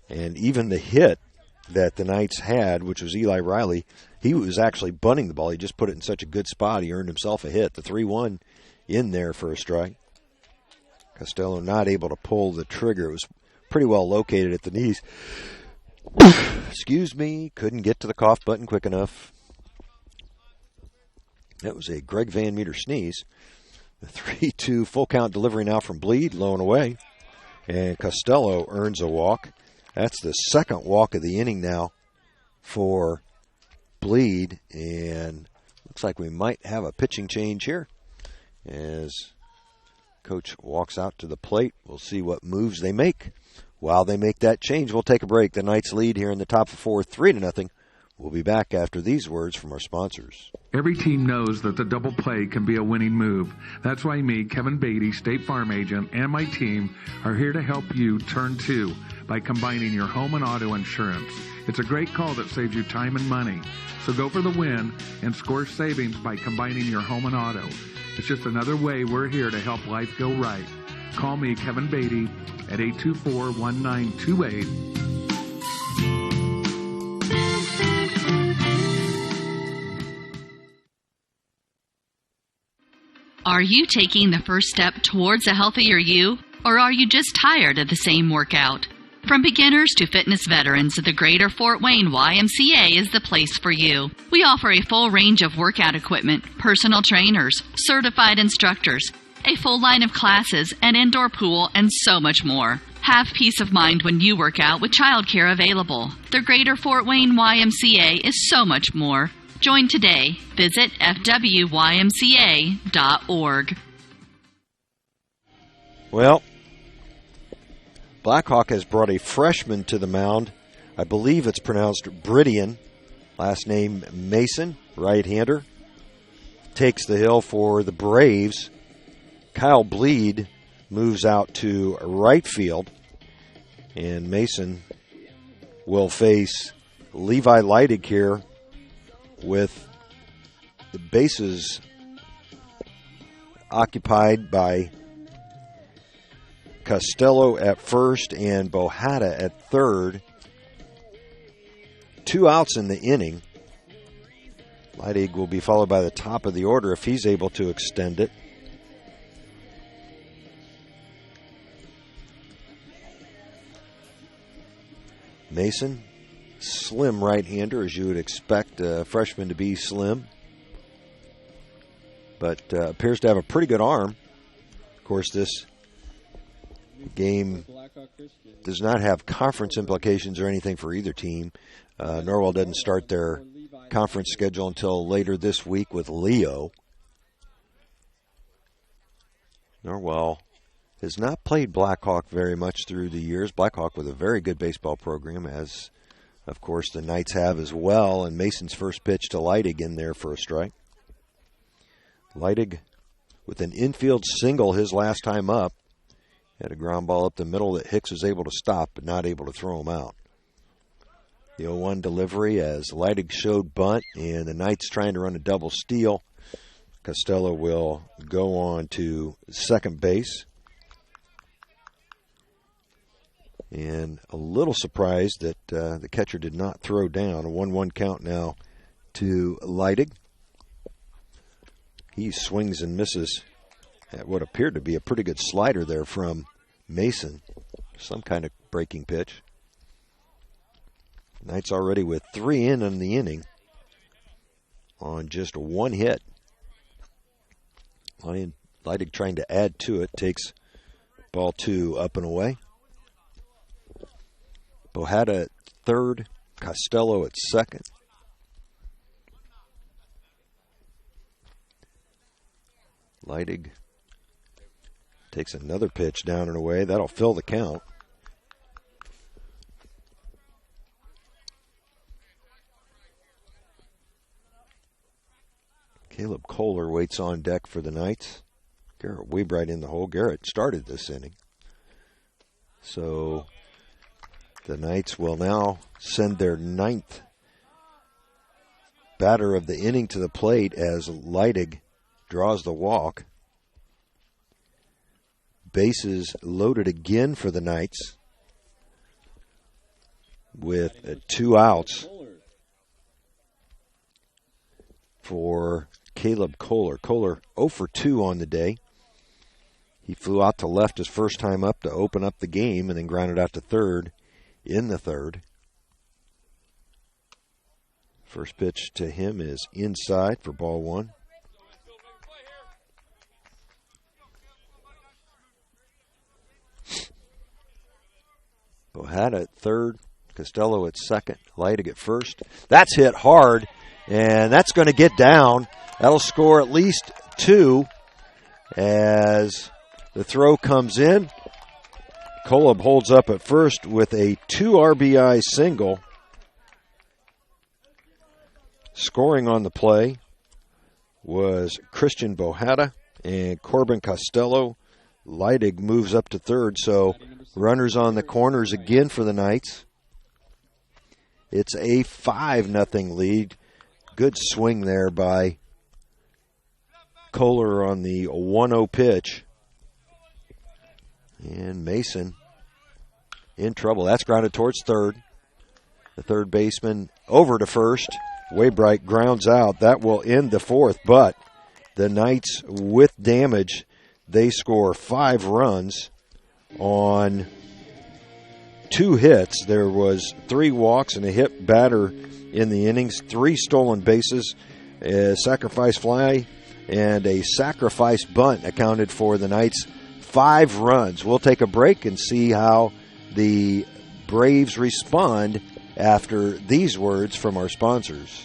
And even the hit that the Knights had, which was Eli Riley, he was actually bunting the ball. He just put it in such a good spot, he earned himself a hit. The 3-1 in there for a strike. Costello not able to pull the trigger. It was pretty well located at the knees. Excuse me, couldn't get to the cough button quick enough. That was a Greg Van Meter sneeze. The 3-2 full count delivery now from Bleed, low and away. And Costello earns a walk. That's the second walk of the inning now for Bleed. And looks like we might have a pitching change here as Coach walks out to the plate. We'll see what moves they make. While they make that change, we'll take a break. The Knights lead here in the top of fourth, 3-0. We'll be back after these words from our sponsors. Every team knows that the double play can be a winning move. That's why me, Kevin Beatty, State Farm agent, and my team are here to help you turn two by combining your home and auto insurance. It's a great call that saves you time and money. So go for the win and score savings by combining your home and auto. It's just another way we're here to help life go right. Call me, Kevin Beatty, at 824-1928. Are you taking the first step towards a healthier you, or are you just tired of the same workout? From beginners to fitness veterans, the Greater Fort Wayne YMCA is the place for you. We offer a full range of workout equipment, personal trainers, certified instructors, a full line of classes, an indoor pool, and so much more. Have peace of mind when you work out with childcare available. The Greater Fort Wayne YMCA is so much more. Join today. Visit fwymca.org. Well, Blackhawk has brought a freshman to the mound. I believe it's pronounced Bridian. Last name Mason, right-hander. Takes the hill for the Braves. Kyle Bleed moves out to right field. And Mason will face Levi Leidig here with the bases occupied by Costello at first and Bohata at third. 2 outs in the inning. Leidig will be followed by the top of the order if he's able to extend it. Mason, slim right-hander, as you would expect a freshman to be slim, but appears to have a pretty good arm. Of course, this game does not have conference implications or anything for either team. Norwell doesn't start their conference schedule until later this week with Leo. Norwell has not played Blackhawk very much through the years. Blackhawk with a very good baseball program, as of course the Knights have as well. And Mason's first pitch to Leidig in there for a strike. Leidig with an infield single his last time up. Had a ground ball up the middle that Hicks was able to stop, but not able to throw him out. The 0-1 delivery as Leidig showed bunt, and the Knights trying to run a double steal. Costello will go on to second base. And a little surprised that the catcher did not throw down. A 1-1 count now to Leidig. He swings and misses at what appeared to be a pretty good slider there from Mason. Some kind of breaking pitch. Knights already with 3 in the inning on just 1 hit. Leidig trying to add to it. Takes ball 2 up and away. Bohata at third. Costello at second. Leidig takes another pitch down and away. That'll fill the count. Caleb Kohler waits on deck for the Knights. Garrett Weebright in the hole. Garrett started this inning. So the Knights will now send their 9th batter of the inning to the plate as Leidig draws the walk. Bases loaded again for the Knights with 2 outs for Caleb Kohler. Kohler 0 for 2 on the day. He flew out to left his first time up to open up the game and then grounded out to third in the third. First pitch to him is inside for ball 1. Bohata at third, Costello at second, Leidig at first. That's hit hard, and that's going to get down. That'll score at least 2 as the throw comes in. Kolob holds up at first with a 2 RBI single. Scoring on the play was Christian Bohata and Corbin Costello. Leidig moves up to third, so runners on the corners again for the Knights. It's a 5-0 lead. Good swing there by Kohler on the 1-0 pitch. And Mason in trouble. That's grounded towards third. The third baseman over to first. Waybright grounds out. That will end the fourth, but the Knights with damage, they score 5 runs on 2 hits. There was 3 walks and a hit batter in the innings, 3 stolen bases, a sacrifice fly, and a sacrifice bunt accounted for the Knights' 5 runs. We'll take a break and see how the Braves respond after these words from our sponsors.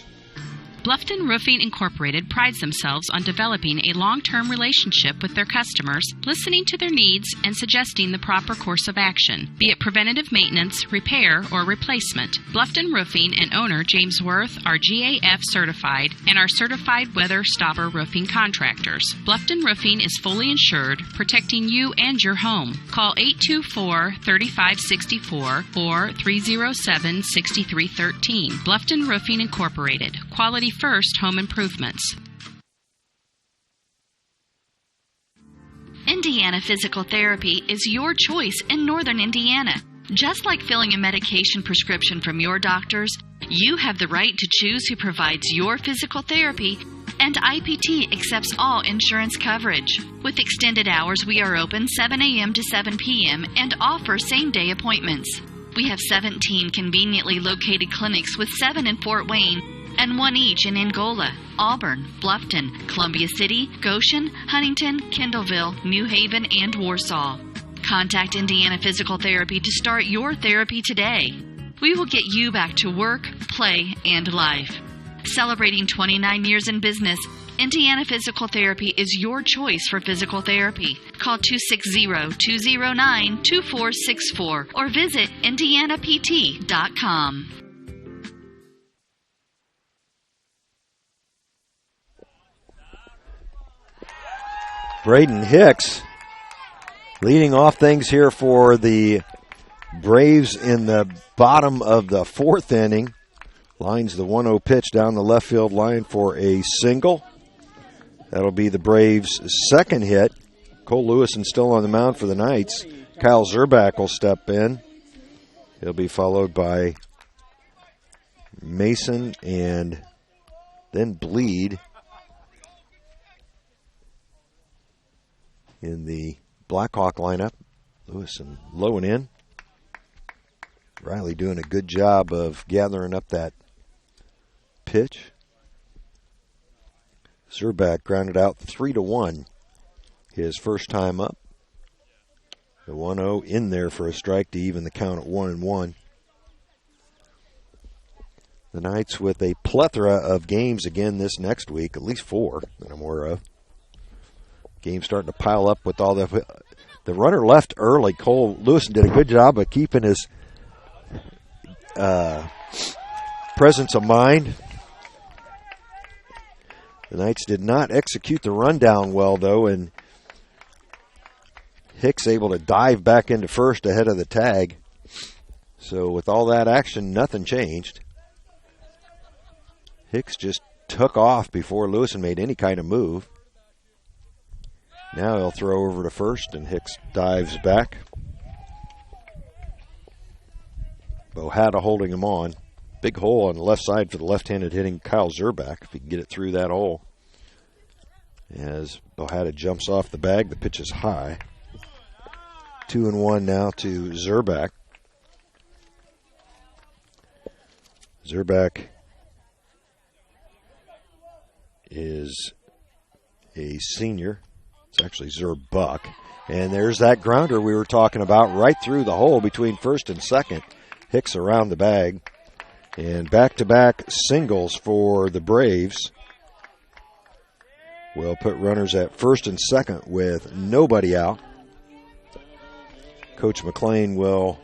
Bluffton Roofing Incorporated prides themselves on developing a long-term relationship with their customers, listening to their needs and suggesting the proper course of action, be it preventative maintenance, repair, or replacement. Bluffton Roofing and owner James Worth are GAF certified and are certified weather stopper roofing contractors. Bluffton Roofing is fully insured, protecting you and your home. Call 824-3564 or 307-6313. Bluffton Roofing Incorporated. Quality first home improvements. Indiana Physical Therapy is your choice in Northern Indiana. Just like filling a medication prescription from your doctors, you have the right to choose who provides your physical therapy, and IPT accepts all insurance coverage. With extended hours, we are open 7 a.m. to 7 p.m. and offer same-day appointments. We have 17 conveniently located clinics with 7 in Fort Wayne and 1 each in Angola, Auburn, Bluffton, Columbia City, Goshen, Huntington, Kendallville, New Haven, and Warsaw. Contact Indiana Physical Therapy to start your therapy today. We will get you back to work, play, and life. Celebrating 29 years in business, Indiana Physical Therapy is your choice for physical therapy. Call 260-209-2464 or visit indianapt.com. Braden Hicks leading off things here for the Braves in the bottom of the 4th inning. Lines the 1-0 pitch down the left field line for a single. That'll be the Braves' second hit. Cole Lewison still on the mound for the Knights. Kyle Zurbach will step in. He'll be followed by Mason and then Bleed in the Blackhawk lineup. Lewison low and in. Riley doing a good job of gathering up that pitch. Zurbach grounded out 3-1 his first time up. The 1-0 in there for a strike to even the count at 1-1. The Knights with a plethora of games again this next week, at least 4 that I'm aware of. Games starting to pile up with all the runner left early. Cole Lewison did a good job of keeping his presence of mind. The Knights did not execute the rundown well, though, and Hicks able to dive back into first ahead of the tag. So with all that action, nothing changed. Hicks just took off before Lewison made any kind of move. Now he'll throw over to first, and Hicks dives back. Bohata holding him on. Big hole on the left side for the left-handed hitting Kyle Zurbach, if he can get it through that hole. As Bohata jumps off the bag, the pitch is high. 2-1 now to Zurbach. Zurbach is a senior. It's actually Zerbuck. And there's that grounder we were talking about right through the hole between first and second. Hicks around the bag. And back-to-back singles for the Braves. We'll put runners at first and second with nobody out. Coach Goodmiller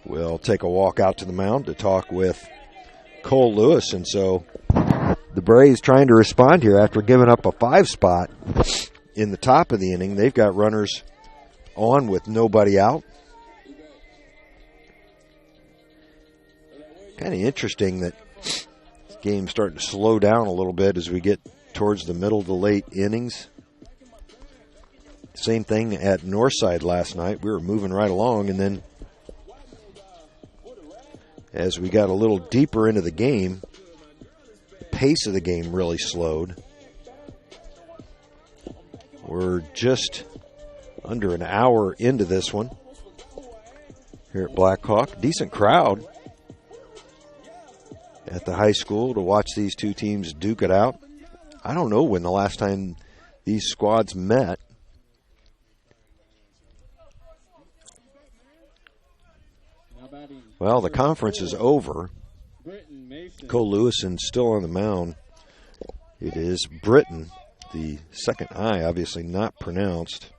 will take a walk out to the mound to talk with Cole Lewis. And so the Braves trying to respond here after giving up a 5 spot in the top of the inning. They've got runners on with nobody out. Kind of interesting that this game's starting to slow down a little bit as we get towards the middle to late innings. Same thing at Northside last night. We were moving right along, and then as we got a little deeper into the game, the pace of the game really slowed. We're just under an hour into this one here at Blackhawk. Decent crowd at the high school to watch these two teams duke it out. I don't know when the last time these squads met. Well, the conference is over. Cole Lewison still on the mound. It is Britton, the second I, obviously not pronounced.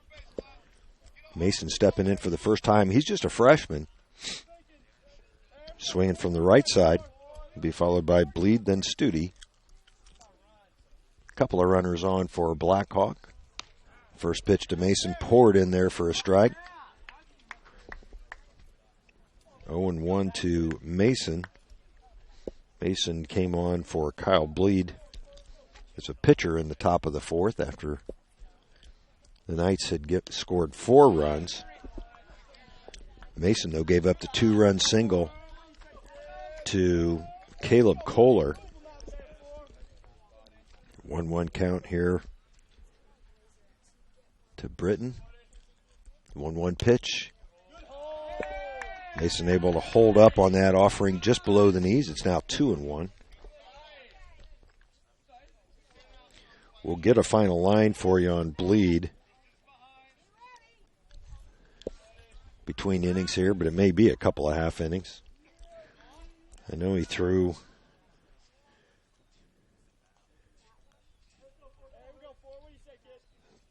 Mason stepping in for the first time. He's just a freshman. Swinging from the right side. He'll be followed by Bleed, then Studi. A couple of runners on for Blackhawk. First pitch to Mason, poured in there for a strike. 0-1 to Mason. Mason came on for Kyle Bleed as a pitcher in the top of the fourth after the Knights had scored 4 runs. Mason, though, gave up the 2-run single to Caleb Kohler. 1-1 count here to Britton. 1-1 pitch. Mason able to hold up on that offering just below the knees. It's now 2-1. We'll get a final line for you on Bleed between innings here, but it may be a couple of half innings. I know he threw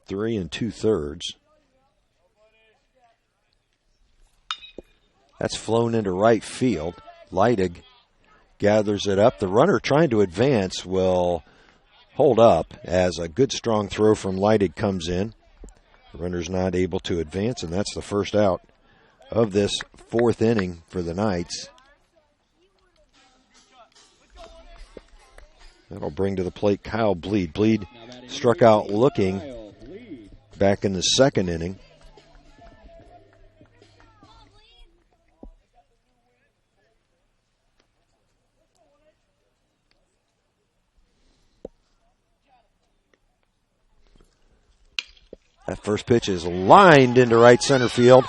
three and 2/3. That's flown into right field. Leidig gathers it up. The runner trying to advance will hold up as a good strong throw from Leidig comes in. The runner's not able to advance, and that's the first out of this 4th inning for the Knights. That'll bring to the plate Kyle Bleed. Bleed struck out looking back in the 2nd inning. That first pitch is lined into right center field.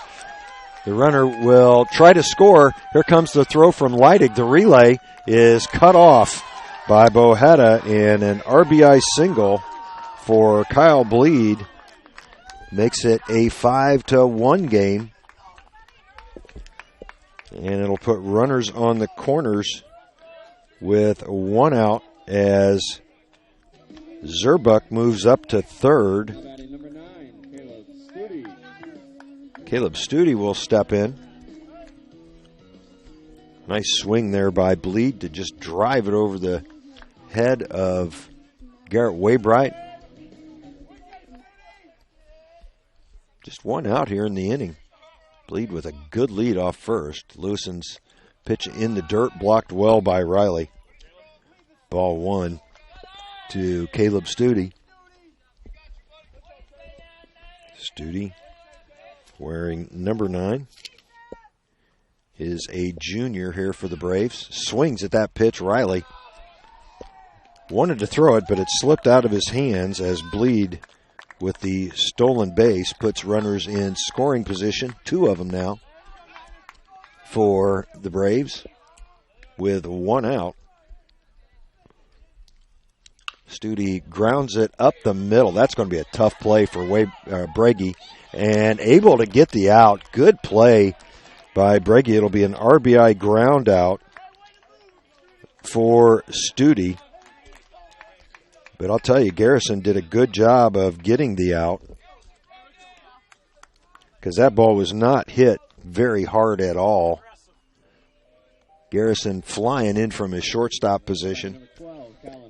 The runner will try to score. Here comes the throw from Leidig. The relay is cut off by Bohetta, and an RBI single for Kyle Bleed makes it a 5-1 game. And it'll put runners on the corners with 1 out as Zerbuck moves up to 3rd. Caleb Studi will step in. Nice swing there by Bleed to just drive it over the head of Garrett Waybright. Just 1 out here in the inning. Bleed with a good lead off first. Lewison's pitch in the dirt blocked well by Riley. Ball 1 to Caleb Studi. Studi, wearing number 9, is a junior here for the Braves. Swings at that pitch. Riley wanted to throw it, but it slipped out of his hands as Bleed, with the stolen base, puts runners in scoring position. 2 of them now for the Braves with 1 out. Studi grounds it up the middle. That's going to be a tough play for Breggy, and able to get the out. Good play by Breggy. It'll be an RBI ground out for Studi. But I'll tell you, Garrison did a good job of getting the out, because that ball was not hit very hard at all. Garrison flying in from his shortstop position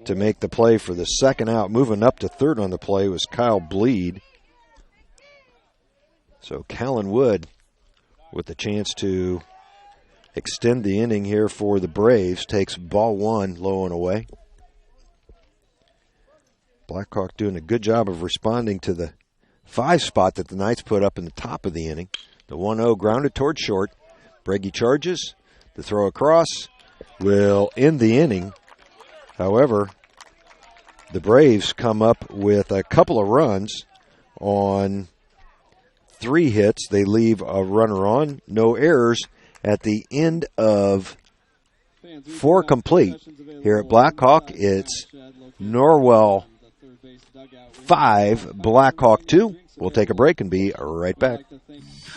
to make the play for the second out. Moving up to third on the play was Kyle Bleed. So Callan Wood with the chance to extend the inning here for the Braves takes ball one low and away. Blackhawk doing a good job of responding to the 5 spot that the Knights put up in the top of the inning. The 1-0 grounded toward short. Breggy charges. The throw across will end the inning. However, the Braves come up with a couple of runs on 3 hits. They leave a runner on. No errors at the end of 4 complete. Here at Blackhawk, it's Norwell 5, Blackhawk 2. We'll take a break and be right back.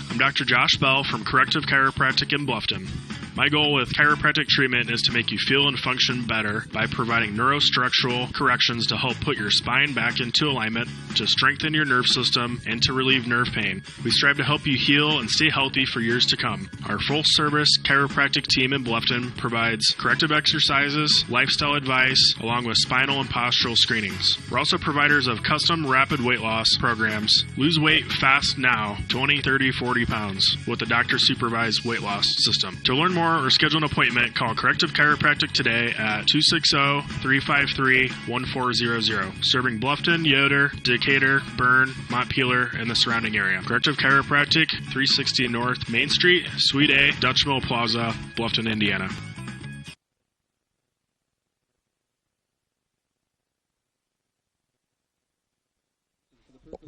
I'm Dr. Josh Bell from Corrective Chiropractic in Bluffton. My goal with chiropractic treatment is to make you feel and function better by providing neurostructural corrections to help put your spine back into alignment, to strengthen your nerve system, and to relieve nerve pain. We strive to help you heal and stay healthy for years to come. Our full-service chiropractic team in Bluffton provides corrective exercises, lifestyle advice, along with spinal and postural screenings. We're also providers of custom rapid weight loss programs. Lose weight fast now, 20, 30, 40 pounds, with a doctor-supervised weight loss system. To learn more or schedule an appointment, call Corrective Chiropractic today at 260-353-1400. Serving Bluffton, Yoder, Decatur, Bern, Montpelier, and the surrounding area. Corrective Chiropractic, 360 North Main Street, Suite A, Dutch Mill Plaza, Bluffton, Indiana.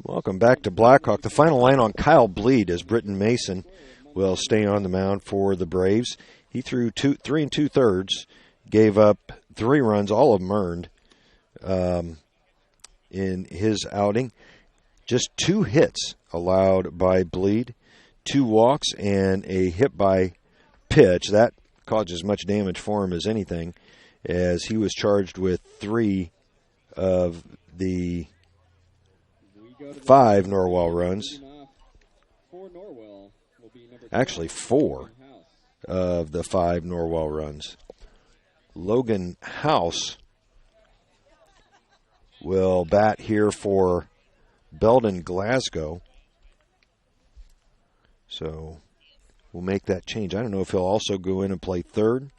Welcome back to Blackhawk. The final line on Kyle Bleed as Britton Mason will stay on the mound for the Braves. He threw 3 2/3, gave up 3 runs, all of them earned in his outing. Just 2 hits allowed by Bleed, 2 walks, and a hit by pitch. That caused as much damage for him as anything, as he was charged with 3 of the 5 Norwell runs. Actually, 4 of the 5 Norwell runs. Logan House will bat here for Belden Glasgow. So we'll make that change. I don't know if he'll also go in and play third,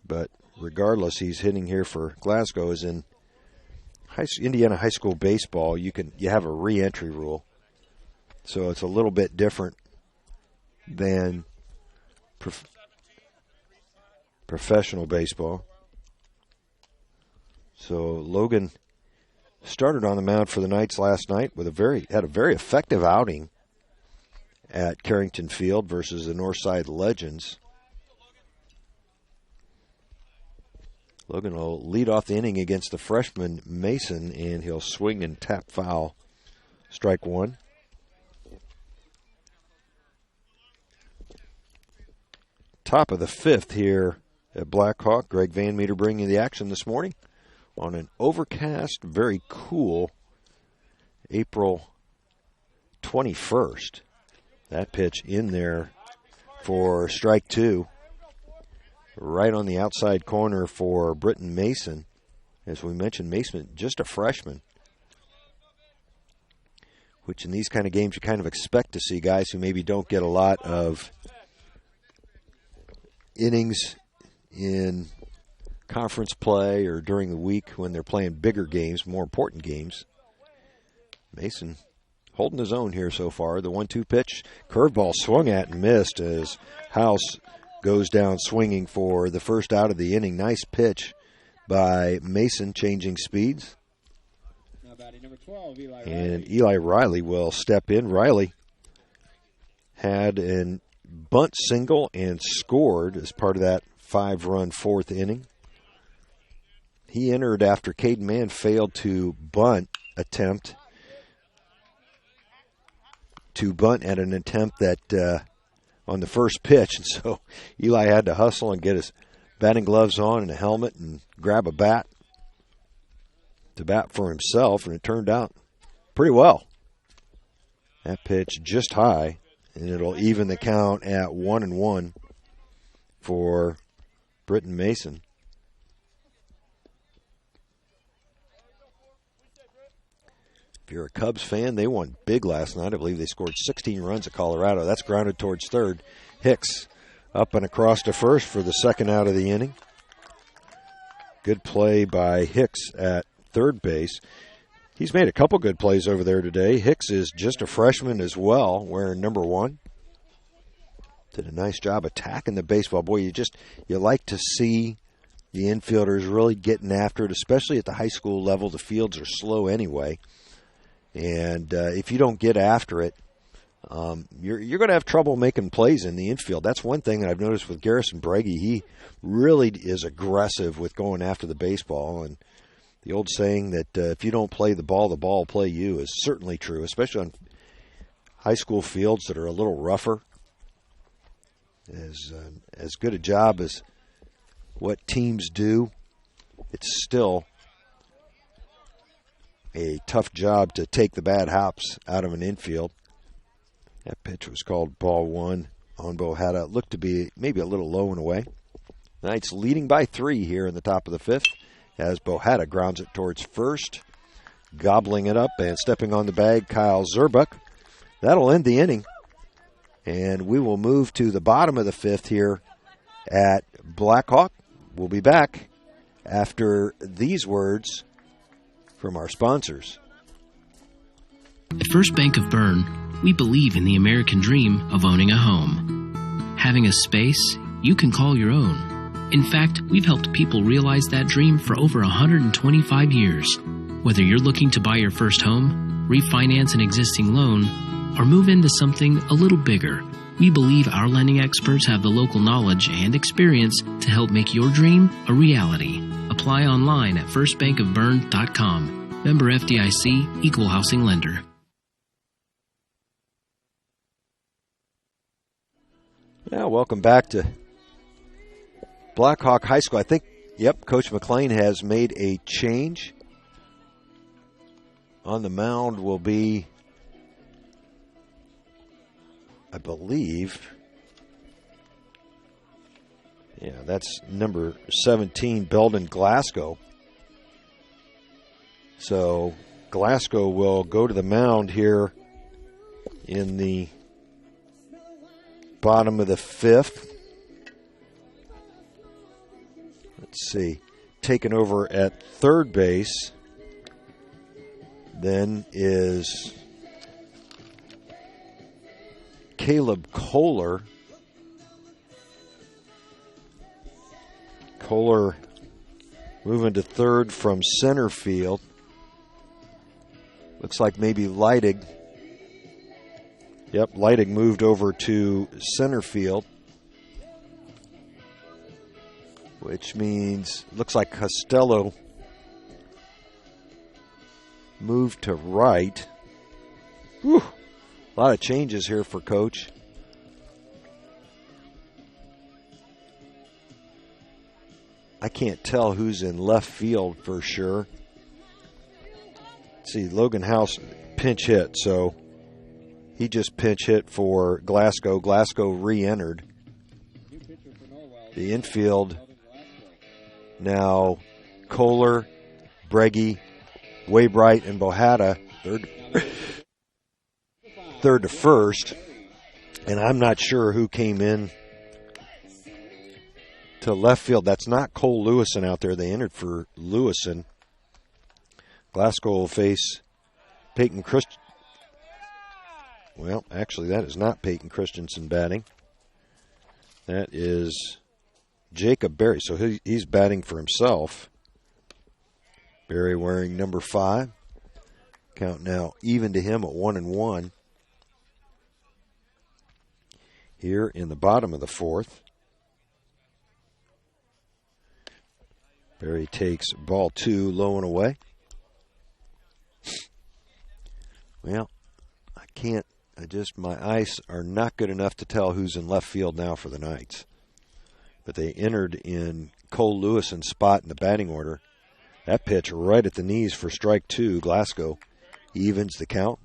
but regardless, he's hitting here for Glasgow. Is in Indiana high school baseball, you have a re-entry rule, so it's a little bit different than professional baseball. So Logan started on the mound for the Knights last night with had a very effective outing at Carrington Field versus the Northside Legends. Logan will lead off the inning against the freshman Mason, and he'll swing and tap foul. Strike 1. Top of the 5th here at Blackhawk. Greg Van Meter bringing the action this morning on an overcast, very cool April 21st. That pitch in there for strike 2. Right on the outside corner for Britton Mason. As we mentioned, Mason just a freshman, which in these kind of games you kind of expect to see guys who maybe don't get a lot of innings in conference play or during the week when they're playing bigger games, more important games. Mason holding his own here so far. The 1-2 pitch, curveball swung at and missed as House goes down swinging for the first out of the inning. Nice pitch by Mason, changing speeds. And Eli Riley will step in. Riley had a bunt single and scored as part of that 5-run 4th inning. He entered after Caden Mann failed to bunt at an attempt that on the first pitch, and so Eli had to hustle and get his batting gloves on and a helmet and grab a bat to bat for himself, and it turned out pretty well. That pitch just high, and it'll even the count at 1-1 for Britton Mason. If you're a Cubs fan, they won big last night. I believe they scored 16 runs at Colorado. That's grounded towards third. Hicks up and across to first for the second out of the inning. Good play by Hicks at third base. He's made a couple good plays over there today. Hicks is just a freshman as well, wearing number 1. Did a nice job attacking the baseball. Boy, you like to see the infielders really getting after it, especially at the high school level. The fields are slow anyway. And if you don't get after it, you're going to have trouble making plays in the infield. That's one thing that I've noticed with Garrison Breggy. He really is aggressive with going after the baseball. And the old saying that if you don't play the ball will play you is certainly true, especially on high school fields that are a little rougher. As good a job as what teams do, it's still a tough job to take the bad hops out of an infield. That pitch was called ball 1 on Bohata. It looked to be maybe a little low and away. Knights leading by 3 here in the top of the 5th as Bohata grounds it towards first. Gobbling it up and stepping on the bag, Kyle Zerbuck. That'll end the inning. And we will move to the bottom of the 5th here at Blackhawk. We'll be back after these words from our sponsors. At First Bank of Bern, we believe in the American dream of owning a home. Having a space you can call your own. In fact, we've helped people realize that dream for over 125 years. Whether you're looking to buy your first home, refinance an existing loan, or move into something a little bigger, we believe our lending experts have the local knowledge and experience to help make your dream a reality. Apply online at firstbankofbern.com. Member FDIC, Equal Housing Lender. Yeah, welcome back to Blackhawk High School. I think, Coach McLean has made a change. On the mound will be, I believe, that's number 17, Belden Glasgow. So Glasgow will go to the mound here in the bottom of the 5th. Let's see. Taken over at third base then is Caleb Kohler. Kohler moving to third from center field. Looks like maybe Leidig. Leidig moved over to center field, which means looks like Costello moved to right. Whew. A lot of changes here for Coach. I can't tell who's in left field for sure. Let's see, Logan House pinch hit, so he just pinch hit for Glasgow. Glasgow re-entered. The infield now Kohler, Breggy, Waybright, and Bohata third to first. And I'm not sure who came in to left field. That's not Cole Lewison out there. They entered for Lewison. Glasgow will face Peyton Christensen. Well, actually, that is not Peyton Christensen batting. That is Jacob Berry. So he's batting for himself. Berry wearing number 5. Count now even to him at 1-1. Here in the bottom of the 4th. Berry takes ball 2, low and away. Well, my eyes are not good enough to tell who's in left field now for the Knights. But they entered in Cole Lewison's spot in the batting order. That pitch right at the knees for strike 2. Glasgow evens the count.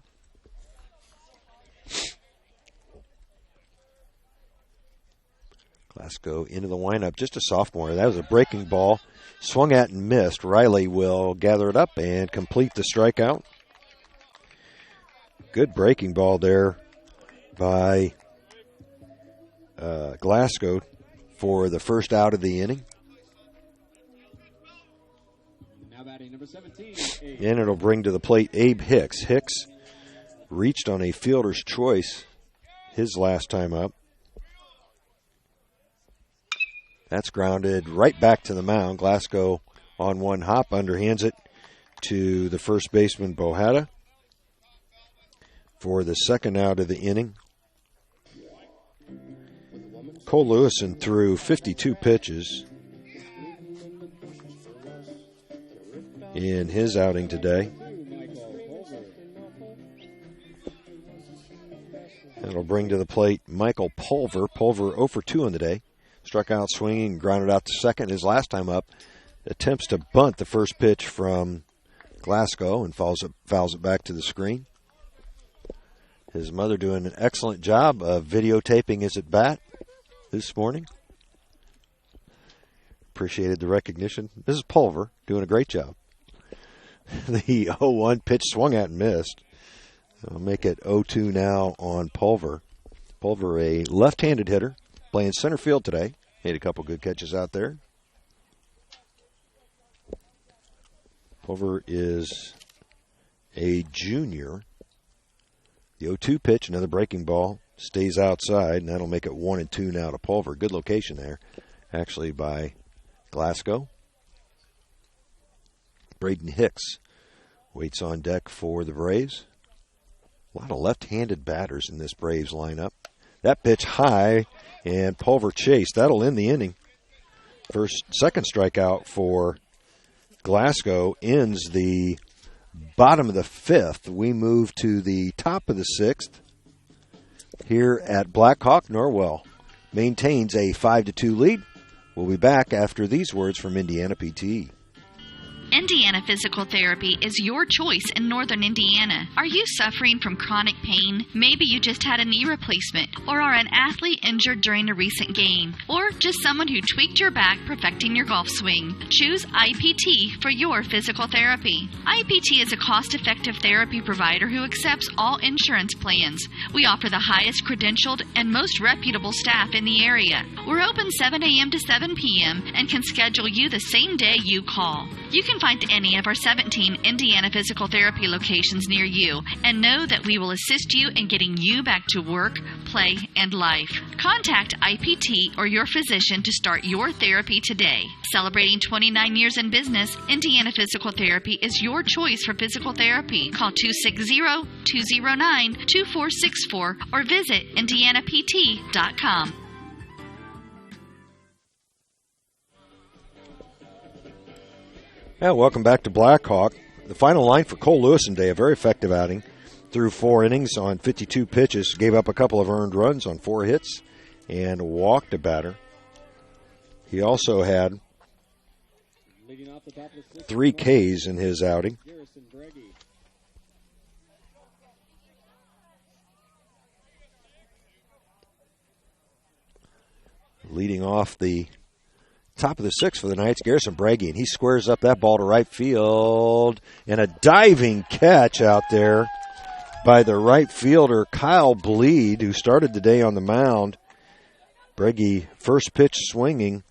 Glasgow into the windup, just a sophomore. That was a breaking ball. Swung at and missed. Riley will gather it up and complete the strikeout. Good breaking ball there by Glasgow for the first out of the inning. Now batting number 17. And it'll bring to the plate Abe Hicks. Hicks reached on a fielder's choice his last time up. That's grounded right back to the mound. Glasgow on one hop underhands it to the first baseman, Bohata, for the second out of the inning. Cole Lewison threw 52 pitches in his outing today. That'll bring to the plate Michael Pulver. Pulver 0 for 2 on the day. Struck out swinging, grounded out to second his last time up. Attempts to bunt the first pitch from Glasgow and fouls it back to the screen. His mother doing an excellent job of videotaping his at bat this morning. Appreciated the recognition. Mrs. Pulver doing a great job. The 0-1 pitch swung at and missed. I'll make it 0-2 now on Pulver. Pulver, a left-handed hitter, playing center field today. Made a couple good catches out there. Pulver is a junior. The 0-2 pitch, another breaking ball, stays outside, and that'll make it 1-2 now to Pulver. Good location there, actually, by Glasgow. Braden Hicks waits on deck for the Braves. A lot of left-handed batters in this Braves lineup. That pitch high, and Pulver chased. That'll end the inning. Second strikeout for Glasgow ends the bottom of the fifth. We move to the top of the sixth here at Blackhawk. Norwell maintains a 5-2 lead. We'll be back after these words from Indiana PTE. Indiana Physical Therapy is your choice in northern Indiana. Are you suffering from chronic pain? Maybe you just had a knee replacement, or are an athlete injured during a recent game, or just someone who tweaked your back perfecting your golf swing. Choose IPT for your physical therapy. IPT is a cost-effective therapy provider who accepts all insurance plans. We offer the highest credentialed and most reputable staff in the area. We're open 7 a.m. to 7 p.m. and can schedule you the same day you call. You can find any of our 17 Indiana Physical Therapy locations near you and know that we will assist you in getting you back to work, play, and life. Contact IPT or your physician to start your therapy today. Celebrating 29 years in business, Indiana Physical Therapy is your choice for physical therapy. Call 260-209-2464 or visit indianapt.com. Yeah, welcome back to Blackhawk. The final line for Cole Lewison Day, a very effective outing. Threw 4 innings on 52 pitches, gave up a couple of earned runs on 4 hits, and walked a batter. He also had 3 Ks in his outing. Leading off the top of the 6th for the Knights, Garrison Braggy, and he squares up that ball to right field, and a diving catch out there by the right fielder, Kyle Bleed, who started the day on the mound. Braggy, first pitch swinging.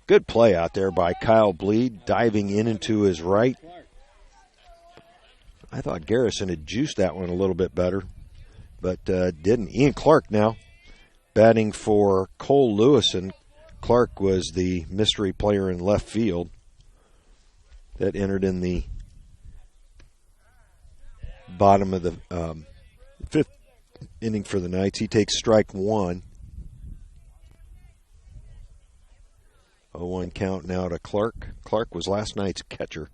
Good play out there by Kyle Bleed, diving in into his right. I thought Garrison had juiced that one a little bit better, but didn't. Ian Clark now batting for Cole Lewison. Clark was the mystery player in left field that entered in the bottom of the 5th inning for the Knights. He takes strike 1. 0-1 count now to Clark. Clark was last night's catcher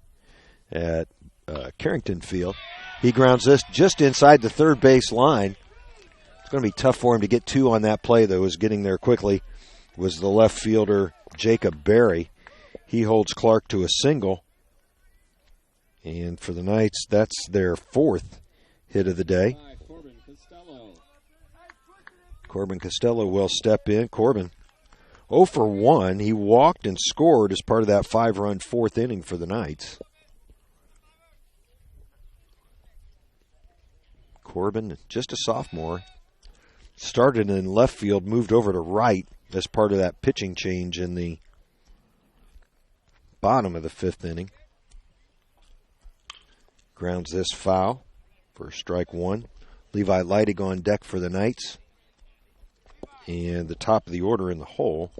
at Carrington Field. He grounds this just inside the third base line. It's going to be tough for him to get 2 on that play, though. Was getting there quickly was the left fielder, Jacob Berry. He holds Clark to a single. And for the Knights, that's their 4th hit of the day. Corbin Costello will step in. Corbin 0 for 1. He walked and scored as part of that 5-run fourth inning for the Knights. Corbin, just a sophomore, started in left field, moved over to right as part of that pitching change in the bottom of the fifth inning. Grounds this foul for strike one. Levi Leidig on deck for the Knights. And the top of the order in the hole.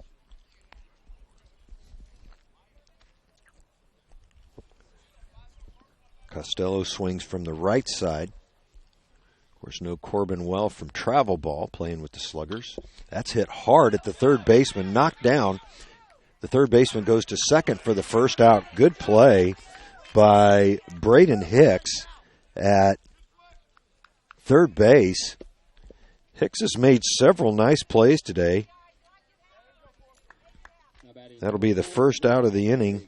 Costello swings from the right side. Of course, no Corbin Well from travel ball playing with the Sluggers. That's hit hard at the third baseman, knocked down. The third baseman goes to second for the first out. Good play by Braden Hicks at third base. Hicks has made several nice plays today. That'll be the first out of the inning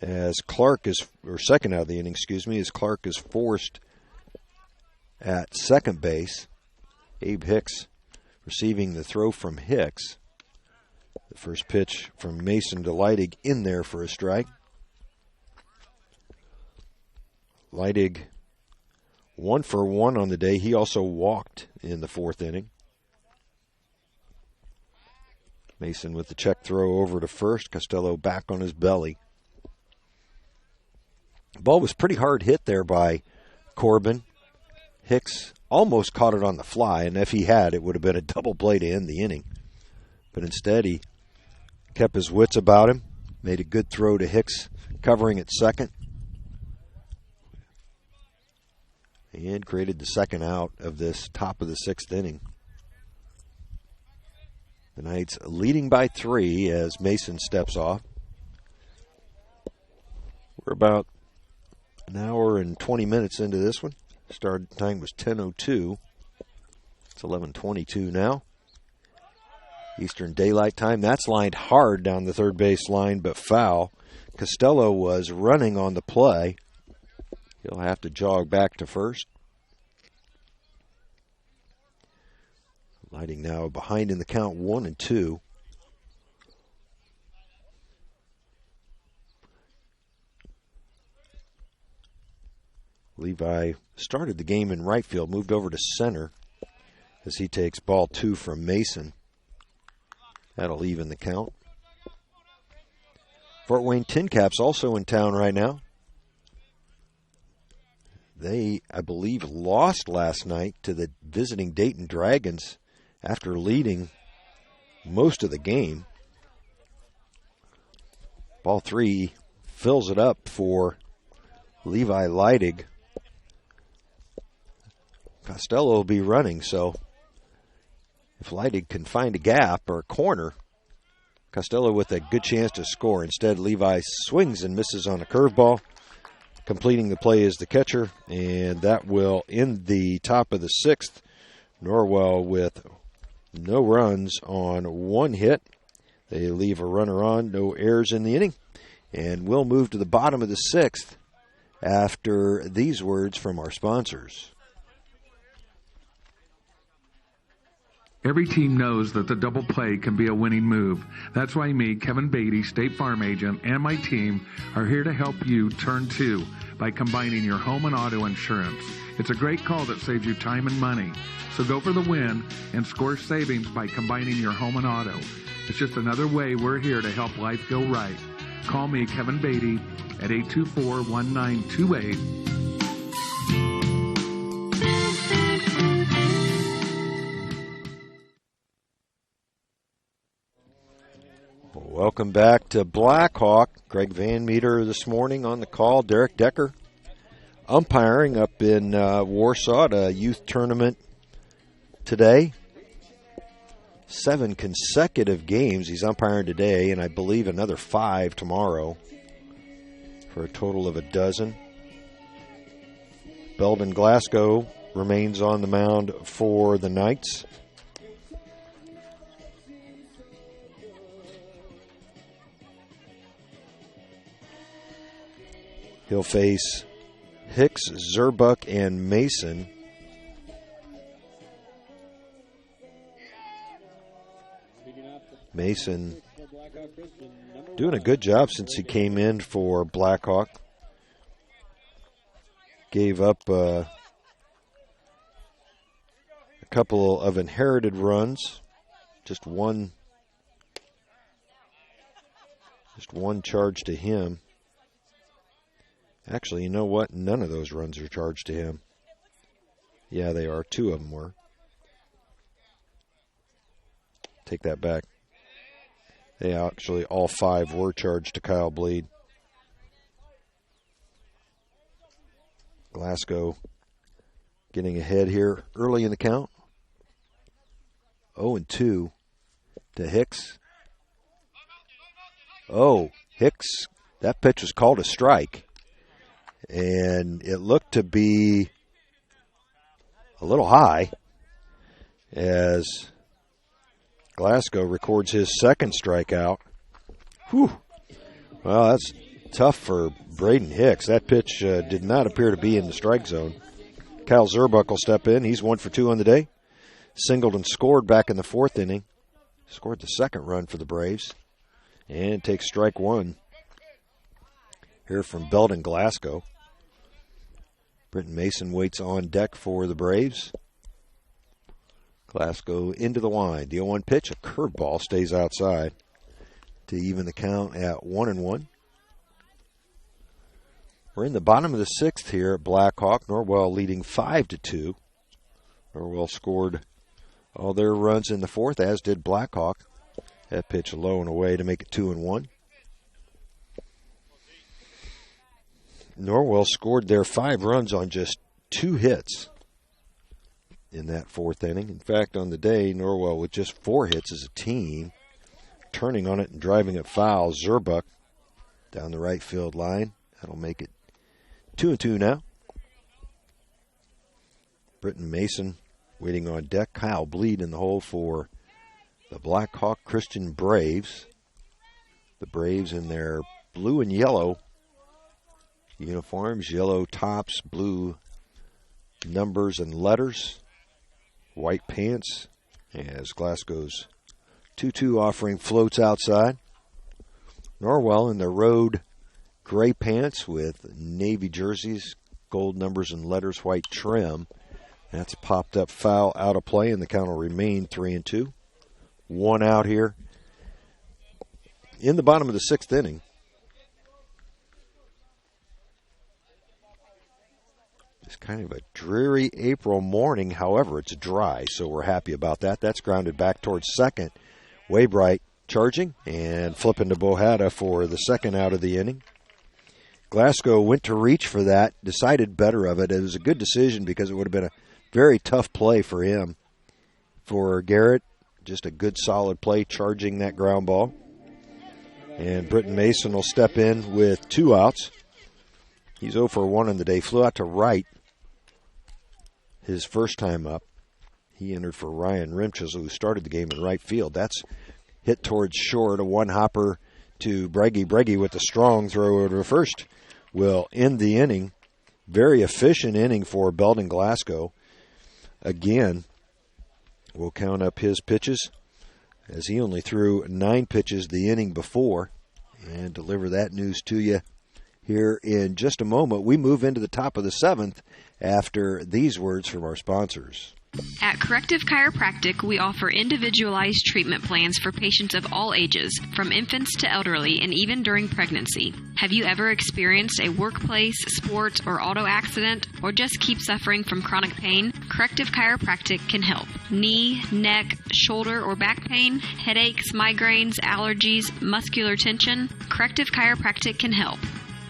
as Clark is, or second out of the inning, as Clark is forced at second base. Abe Hicks receiving the throw from Hicks. The first pitch from Mason to Leidig in there for a strike. Leidig 1 for 1 on the day. He also walked in the fourth inning. Mason with the check throw over to first. Costello back on his belly. The ball was pretty hard hit there by Corbin. Hicks almost caught it on the fly, and if he had, it would have been a double play to end the inning. But instead, he kept his wits about him, made a good throw to Hicks, covering at second, and created the second out of this top of the sixth inning. The Knights leading by 3 as Mason steps off. We're about an hour and 20 minutes into this one. Start time was 10:02. It's 11:22 now. Eastern Daylight Time. That's lined hard down the third base line, but foul. Costello was running on the play. He'll have to jog back to first. Leidig now behind in the count 1-2. Levi started the game in right field, moved over to center as he takes ball 2 from Mason. That'll even the count. Fort Wayne Tin Caps also in town right now. They, I believe, lost last night to the visiting Dayton Dragons after leading most of the game. Ball 3 fills it up for Levi Leidig. Costello will be running, so if Leidig can find a gap or a corner, Costello with a good chance to score. Instead, Levi swings and misses on a curveball. Completing the play is the catcher, and that will end the top of the sixth. Norwell with no runs on 1 hit. They leave a runner on, no errors in the inning, and we'll move to the bottom of the sixth after these words from our sponsors. Every team knows that the double play can be a winning move. That's why me, Kevin Beatty, State Farm Agent, and my team are here to help you turn 2 by combining your home and auto insurance. It's a great call that saves you time and money. So go for the win and score savings by combining your home and auto. It's just another way we're here to help life go right. Call me, Kevin Beatty, at 824-1928. Welcome back to Blackhawk. Greg Van Meter this morning on the call. Derek Decker umpiring up in Warsaw at a youth tournament today. 7 consecutive games he's umpiring today, and I believe another 5 tomorrow for a total of 12. Belden Glasgow remains on the mound for the Knights. He'll face Hicks, Zerbuck, and Mason. Mason doing a good job since he came in for Blackhawk. Gave up a couple of inherited runs. Just one charge to him. Actually, you know what? None of those runs are charged to him. Yeah, they are. 2 of them were. Take that back. They actually, all 5 were charged to Kyle Bleed. Glasgow getting ahead here early in the count. 0-2 to Hicks. Oh, Hicks, that pitch was called a strike. And it looked to be a little high as Glasgow records his second strikeout. Whew. Well, that's tough for Braden Hicks. That pitch did not appear to be in the strike zone. Kyle Zerbuck will step in. He's 1 for 2 on the day. Singled and scored back in the 4th inning. Scored the second run for the Braves. And takes strike 1 here from Belden Glasgow. Britton Mason waits on deck for the Braves. Glasgow into the wind. The 0-1 pitch, a curveball, stays outside to even the count at 1-1. We're in the bottom of the 6th here at Blackhawk. Norwell leading 5-2. Norwell scored all their runs in the 4th, as did Blackhawk. That pitch low and away to make it 2-1. Norwell scored their 5 runs on just 2 hits in that 4th inning. In fact, on the day, Norwell with just 4 hits as a team, turning on it and driving it foul. Zerbuck down the right field line. That'll make it 2-2 now. Britton Mason waiting on deck. Kyle Bleed in the hole for the Blackhawk Christian Braves. The Braves in their blue and yellow uniforms, yellow tops, blue numbers and letters, white pants, as Glasgow's 2-2 offering floats outside. Norwell in the road gray pants with navy jerseys, gold numbers and letters, white trim. That's popped up foul, out of play, and the count will remain 3-2. 1 out here in the bottom of the 6th inning. It's kind of a dreary April morning. However, it's dry, so we're happy about that. That's grounded back towards second. Waybright charging and flipping to Bohada for the second out of the inning. Glasgow went to reach for that, decided better of it. It was a good decision because it would have been a very tough play for him. For Garrett, just a good solid play, charging that ground ball. And Britton Mason will step in with 2 outs. He's 0 for 1 on the day. Flew out to right his first time up. He entered for Ryan Rimchisel, who started the game in right field. That's hit towards short, a 1-hopper to Breggy. Breggy with a strong throw over to first will end the inning. Very efficient inning for Belden Glasgow. Again, we'll count up his pitches as he only threw 9 pitches the inning before, and deliver that news to you here in just a moment. We move into the top of the 7th after these words from our sponsors. At Corrective Chiropractic, we offer individualized treatment plans for patients of all ages, from infants to elderly, and even during pregnancy. Have you ever experienced a workplace, sports, or auto accident, or just keep suffering from chronic pain? Corrective Chiropractic can help. Knee, neck, shoulder, or back pain, headaches, migraines, allergies, muscular tension? Corrective Chiropractic can help.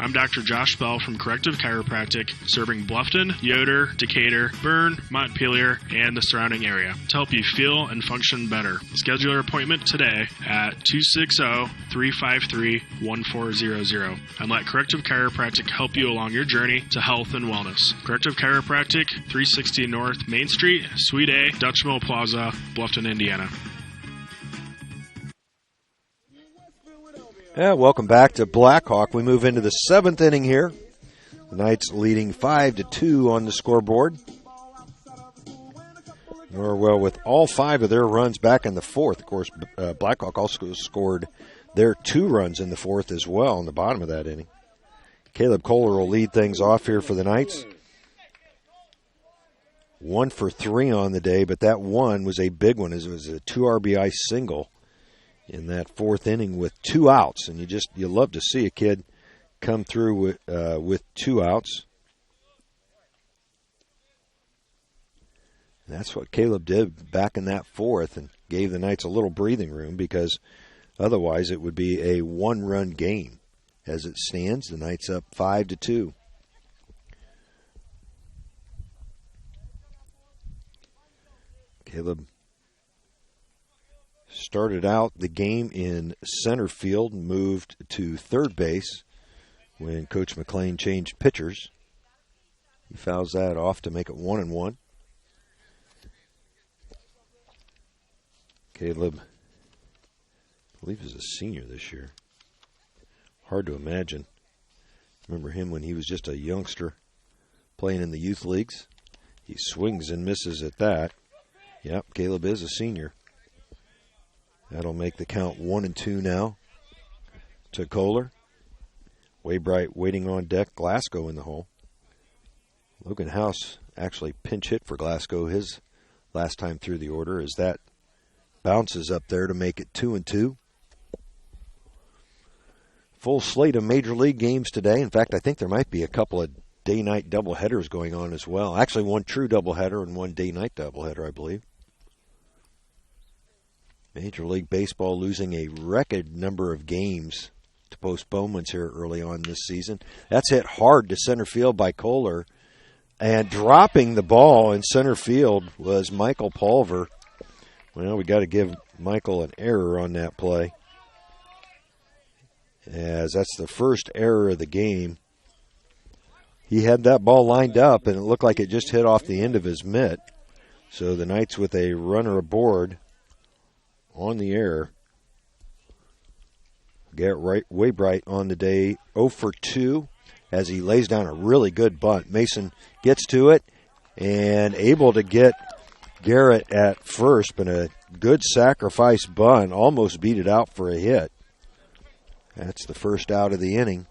I'm Dr. Josh Bell from Corrective Chiropractic, serving Bluffton, Yoder, Decatur, Bern, Montpelier, and the surrounding area to help you feel and function better. Schedule your appointment today at 260-353-1400 and let Corrective Chiropractic help you along your journey to health and wellness. Corrective Chiropractic, 360 North Main Street, Suite A, Dutch Mill Plaza, Bluffton, Indiana. Yeah, welcome back to Blackhawk. We move into the 7th inning here. The Knights leading 5-2 on the scoreboard. Norwell with all 5 of their runs back in the 4th. Of course, Blackhawk also scored their 2 runs in the 4th as well in the bottom of that inning. Caleb Kohler will lead things off here for the Knights. 1 for 3 on the day, but that one was a big one as it was a 2 RBI single in that 4th inning with 2 outs. And you love to see a kid come through with 2 outs. And that's what Caleb did back in that 4th and gave the Knights a little breathing room because otherwise it would be a 1-run game. As it stands, the Knights up 5-2. Caleb started out the game in center field and moved to third base when Coach McLean changed pitchers. He fouls that off to make it 1-1. Caleb, I believe, is a senior this year. Hard to imagine. Remember him when he was just a youngster playing in the youth leagues. He swings and misses at that. Yep, Caleb is a senior. That'll make the count 1-2 now to Kohler. Waybright waiting on deck. Glasgow in the hole. Logan House actually pinch hit for Glasgow his last time through the order as that bounces up there to make it 2-2. Full slate of Major League games today. In fact, I think there might be a couple of day-night doubleheaders going on as well. Actually, one true doubleheader and one day-night doubleheader, I believe. Major League Baseball losing a record number of games to postponements here early on this season. That's hit hard to center field by Kohler. And dropping the ball in center field was Michael Pulver. Well, we got to give Michael an error on that play, as that's the first error of the game. He had that ball lined up, and it looked like it just hit off the end of his mitt. So the Knights with a runner aboard on the air. Garrett Waybright on the day, 0 for 2, as he lays down a really good bunt. Mason gets to it and able to get Garrett at first, but a good sacrifice bunt, almost beat it out for a hit. That's the first out of the inning.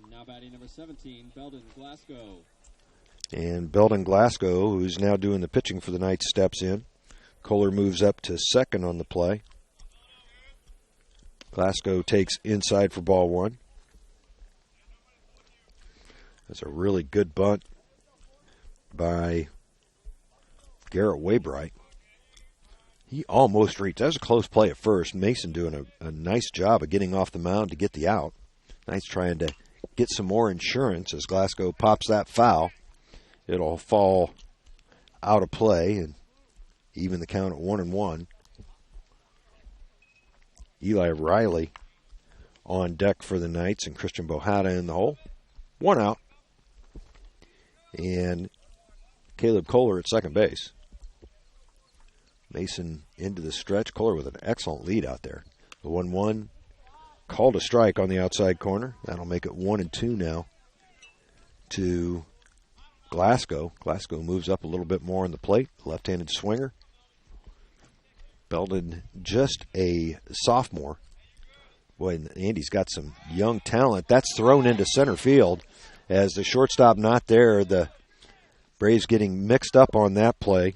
Now batting number 17, Belden Glasgow. And Belden Glasgow, who's now doing the pitching for the Knights, steps in. Kohler moves up to second on the play. Glasgow takes inside for ball 1. That's a really good bunt by Garrett Waybright. He almost reached. That was a close play at first. Mason doing a nice job of getting off the mound to get the out. Knights trying to get some more insurance as Glasgow pops that foul. It'll fall out of play and even the count at 1-1. Eli Riley on deck for the Knights and Christian Bohada in the hole. 1 out. And Caleb Kohler at second base. Mason into the stretch. Kohler with an excellent lead out there. The 1-1 called a strike on the outside corner. That'll make it 1-2 now to Glasgow. Glasgow moves up a little bit more on the plate. Left-handed swinger. Belden, just a sophomore. Boy, Andy's got some young talent. That's thrown into center field as the shortstop not there. The Braves getting mixed up on that play.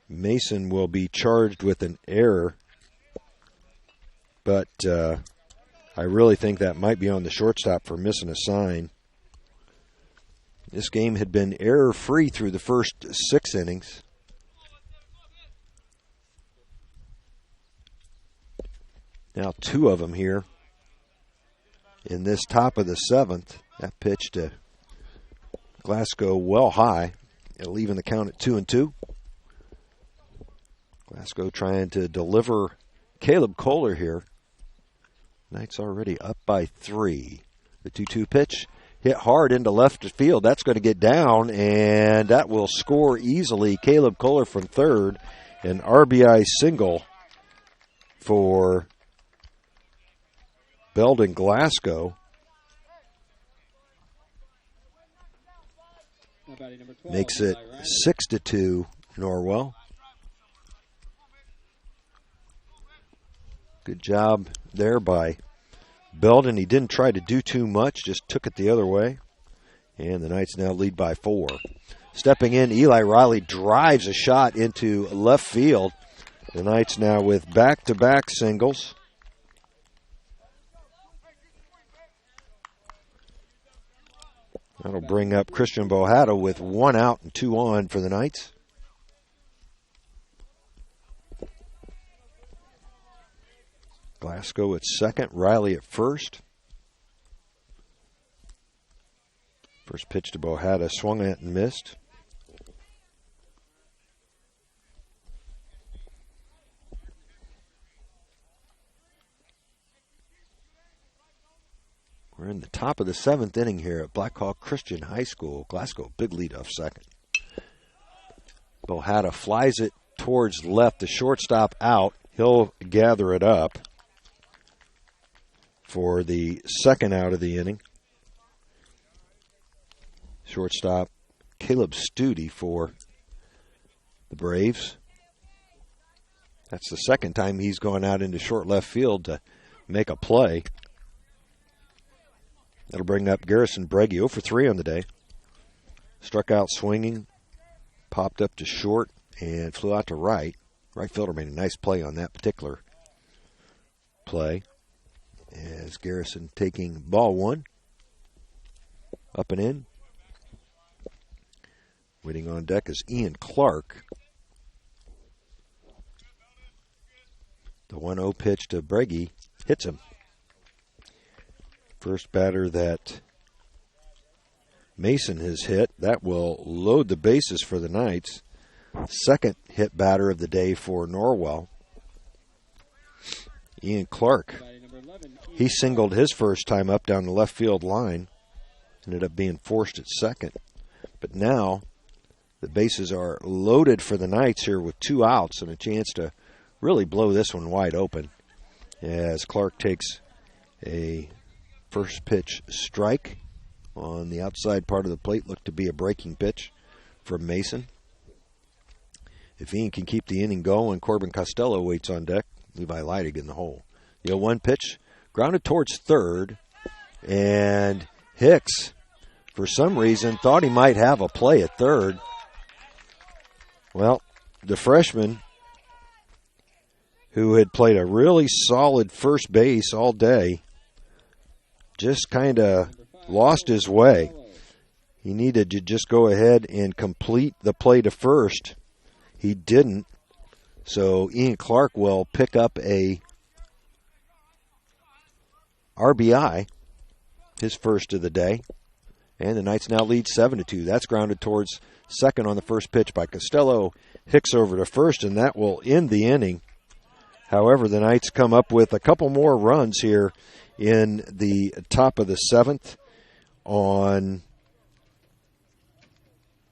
Mason will be charged with an error, but I really think that might be on the shortstop for missing a sign. This game had been error-free through the first 6 innings. Now 2 of them here in this top of the 7th. That pitch to Glasgow well high. It'll even the count at 2-2. Glasgow trying to deliver Caleb Kohler here. Knights already up by 3. The 2-2 pitch hit hard into left field. That's going to get down, and that will score easily. Caleb Kohler from third. An RBI single for Belden Glasgow. Makes it 6-2 Norwell. Good job there by Belden. He didn't try to do too much, just took it the other way. And the Knights now lead by 4. Stepping in, Eli Riley drives a shot into left field. The Knights now with back-to-back singles. That'll bring up Christian Bohata with 1 out and 2 on for the Knights. Glasgow at second, Riley at first. First pitch to Bohata, swung at and missed. We're in the top of the 7th inning here at Blackhawk Christian High School. Glasgow, big lead off second. Bohata flies it towards left, the shortstop out. He'll gather it up for the second out of the inning. Shortstop Caleb Studi for the Braves. That's the second time he's gone out into short left field to make a play. That'll bring up Garrison Breggy, 0 for 3 on the day. Struck out swinging, popped up to short, and flew out to right. Right fielder made a nice play on that particular play. As Garrison taking ball 1. Up and in. Waiting on deck is Ian Clark. The 1-0 pitch to Breggy hits him. First batter that Mason has hit. That will load the bases for the Knights. Second hit batter of the day for Norwell. Ian Clark. He singled his first time up down the left field line. Ended up being forced at second. But now the bases are loaded for the Knights here with 2 outs and a chance to really blow this one wide open as Clark takes a first pitch strike on the outside part of the plate. Looked to be a breaking pitch from Mason. If Ian can keep the inning going, Corbin Costello waits on deck. Levi Leidig in the hole. The 0-1 pitch grounded towards third, and Hicks, for some reason, thought he might have a play at third. Well, the freshman, who had played a really solid first base all day, just kind of lost his way. He needed to just go ahead and complete the play to first. He didn't. So Ian Clark will pick up a RBI, his first of the day. And the Knights now lead 7-2. That's grounded towards second on the first pitch by Costello. Hicks over to first, and that will end the inning. However, the Knights come up with a couple more runs here in the top of the 7th on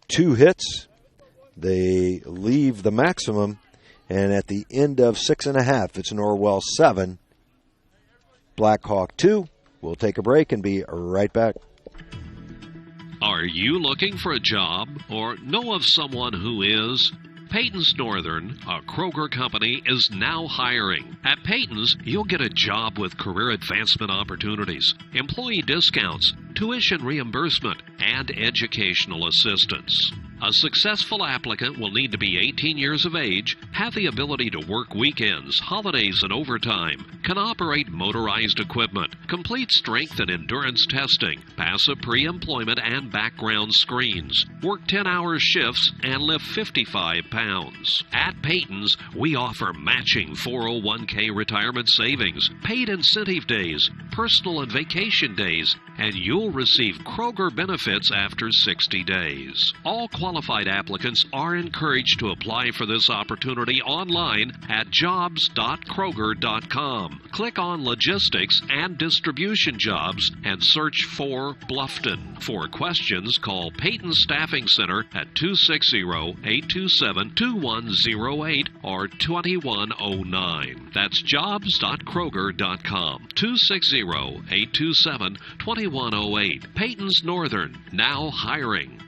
2 hits. They leave the maximum, and at the end of 6.5, it's Norwell 7, Blackhawk 2. We'll take a break and be right back. Are you looking for a job or know of someone who is? Peyton's Northern, a Kroger company, is now hiring. At Peyton's, you'll get a job with career advancement opportunities, employee discounts, tuition reimbursement, and educational assistance. A successful applicant will need to be 18 years of age, have the ability to work weekends, holidays, and overtime, can operate motorized equipment, complete strength and endurance testing, pass a pre-employment and background screens, work 10-hour shifts, and lift 55 pounds. At Peyton's, we offer matching 401k retirement savings, paid incentive days, personal and vacation days, and you'll receive Kroger benefits after 60 days. All qualified applicants are encouraged to apply for this opportunity online at jobs.kroger.com. Click on Logistics and Distribution Jobs and search for Bluffton. For questions, call Peyton Staffing Center at 260-827-2108 or 2109. That's jobs.kroger.com. 260-827-2108. Peyton's Northern, now hiring.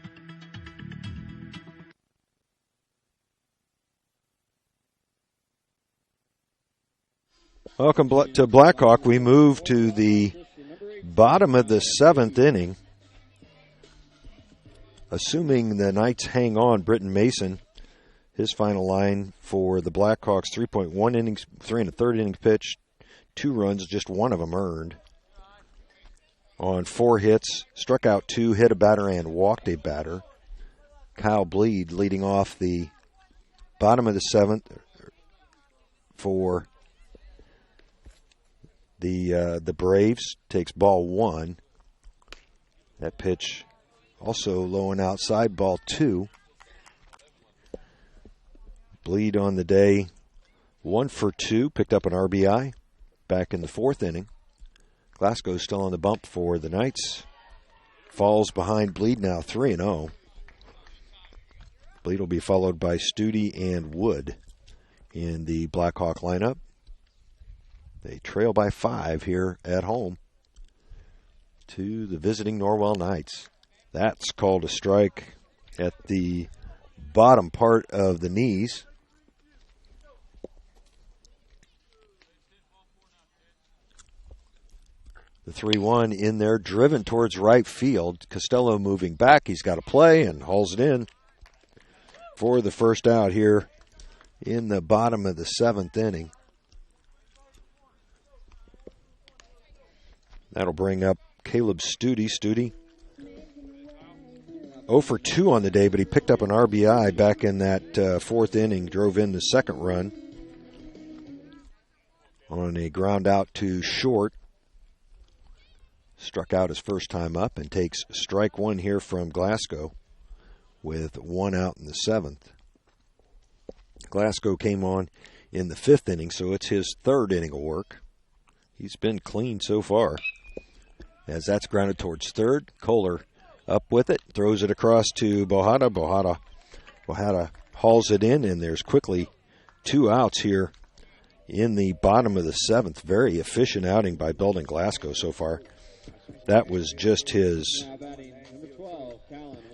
Welcome to Blackhawk. We move to the bottom of the 7th inning. Assuming the Knights hang on, Britton Mason, his final line for the Blackhawks, 3.1 innings, 3 1/3 innings pitched, 2 runs, just one of them earned. On 4 hits, struck out 2, hit a batter, and walked a batter. Kyle Bleed leading off the bottom of the 7th for the Braves. Takes ball 1. That pitch also low and outside, ball 2. Bleed on the day, 1 for 2, picked up an RBI back in the 4th inning. Glasgow's still on the bump for the Knights. Falls behind Bleed now 3-0. Bleed will be followed by Studi and Wood in the Blackhawk lineup. They trail by 5 here at home to the visiting Norwell Knights. That's called a strike at the bottom part of the knees. The 3-1 in there, driven towards right field. Costello moving back. He's got a play and hauls it in for the first out here in the bottom of the 7th inning. That'll bring up Caleb Studi. Studi 0 for 2 on the day, but he picked up an RBI back in that 4th inning, drove in the 2nd run on a ground out to short. Struck out his first time up and takes strike 1 here from Glasgow with 1 out in the 7th. Glasgow came on in the 5th inning, so it's his 3rd inning of work. He's been clean so far. As that's grounded towards 3rd, Kohler up with it, throws it across to Bohada. Bohada hauls it in, and there's quickly 2 outs here in the bottom of the 7th. Very efficient outing by Belden Glasgow so far. That was just his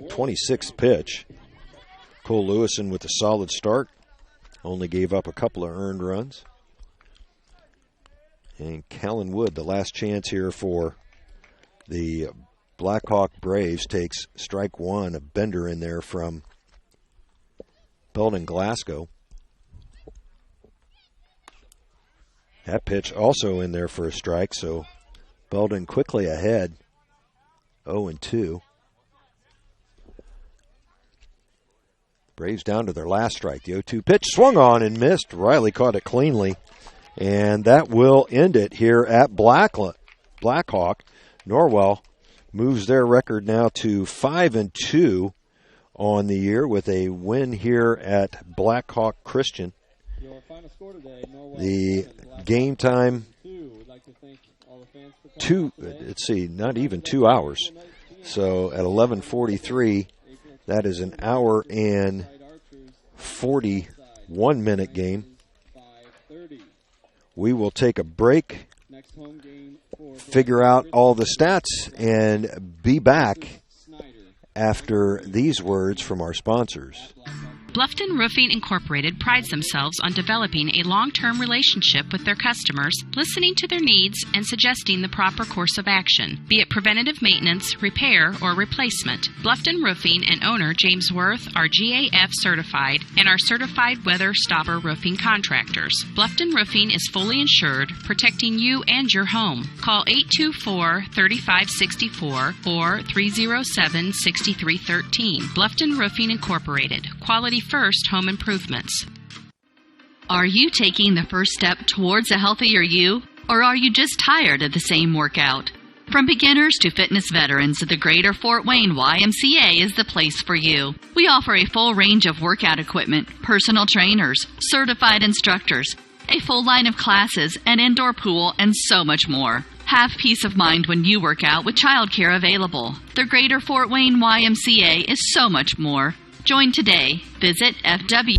26th pitch. Cole Lewison with a solid start. Only gave up a couple of earned runs. And Callan Wood, the last chance here for the Blackhawk Braves, takes strike 1, a bender in there from Belden Glasgow. That pitch also in there for a strike, so Belden quickly ahead, 0-2. Braves down to their last strike. The 0-2 pitch swung on and missed. Riley caught it cleanly, and that will end it here at Blackhawk. Norwell moves their record now to 5-2 on the year with a win here at Blackhawk Christian. The game time, not even 2 hours. So at 11:43, that is an hour and 41-minute game. We will take a break, figure out all the stats, and be back after these words from our sponsors. Bluffton Roofing Incorporated prides themselves on developing a long-term relationship with their customers, listening to their needs and suggesting the proper course of action, be it preventative maintenance, repair, or replacement. Bluffton Roofing and owner James Worth are GAF certified and are certified weather stopper roofing contractors. Bluffton Roofing is fully insured, protecting you and your home. Call 824-3564 or 307-6313. Bluffton Roofing Incorporated. Quality first home improvements. Are you taking the first step towards a healthier you, or are you just tired of the same workout? From beginners to fitness veterans, the Greater Fort Wayne YMCA is the place for you. We offer a full range of workout equipment, personal trainers, certified instructors, a full line of classes, an indoor pool, and so much more. Have peace of mind when you work out with childcare available. The Greater Fort Wayne YMCA is so much more. Join today. Visit FW.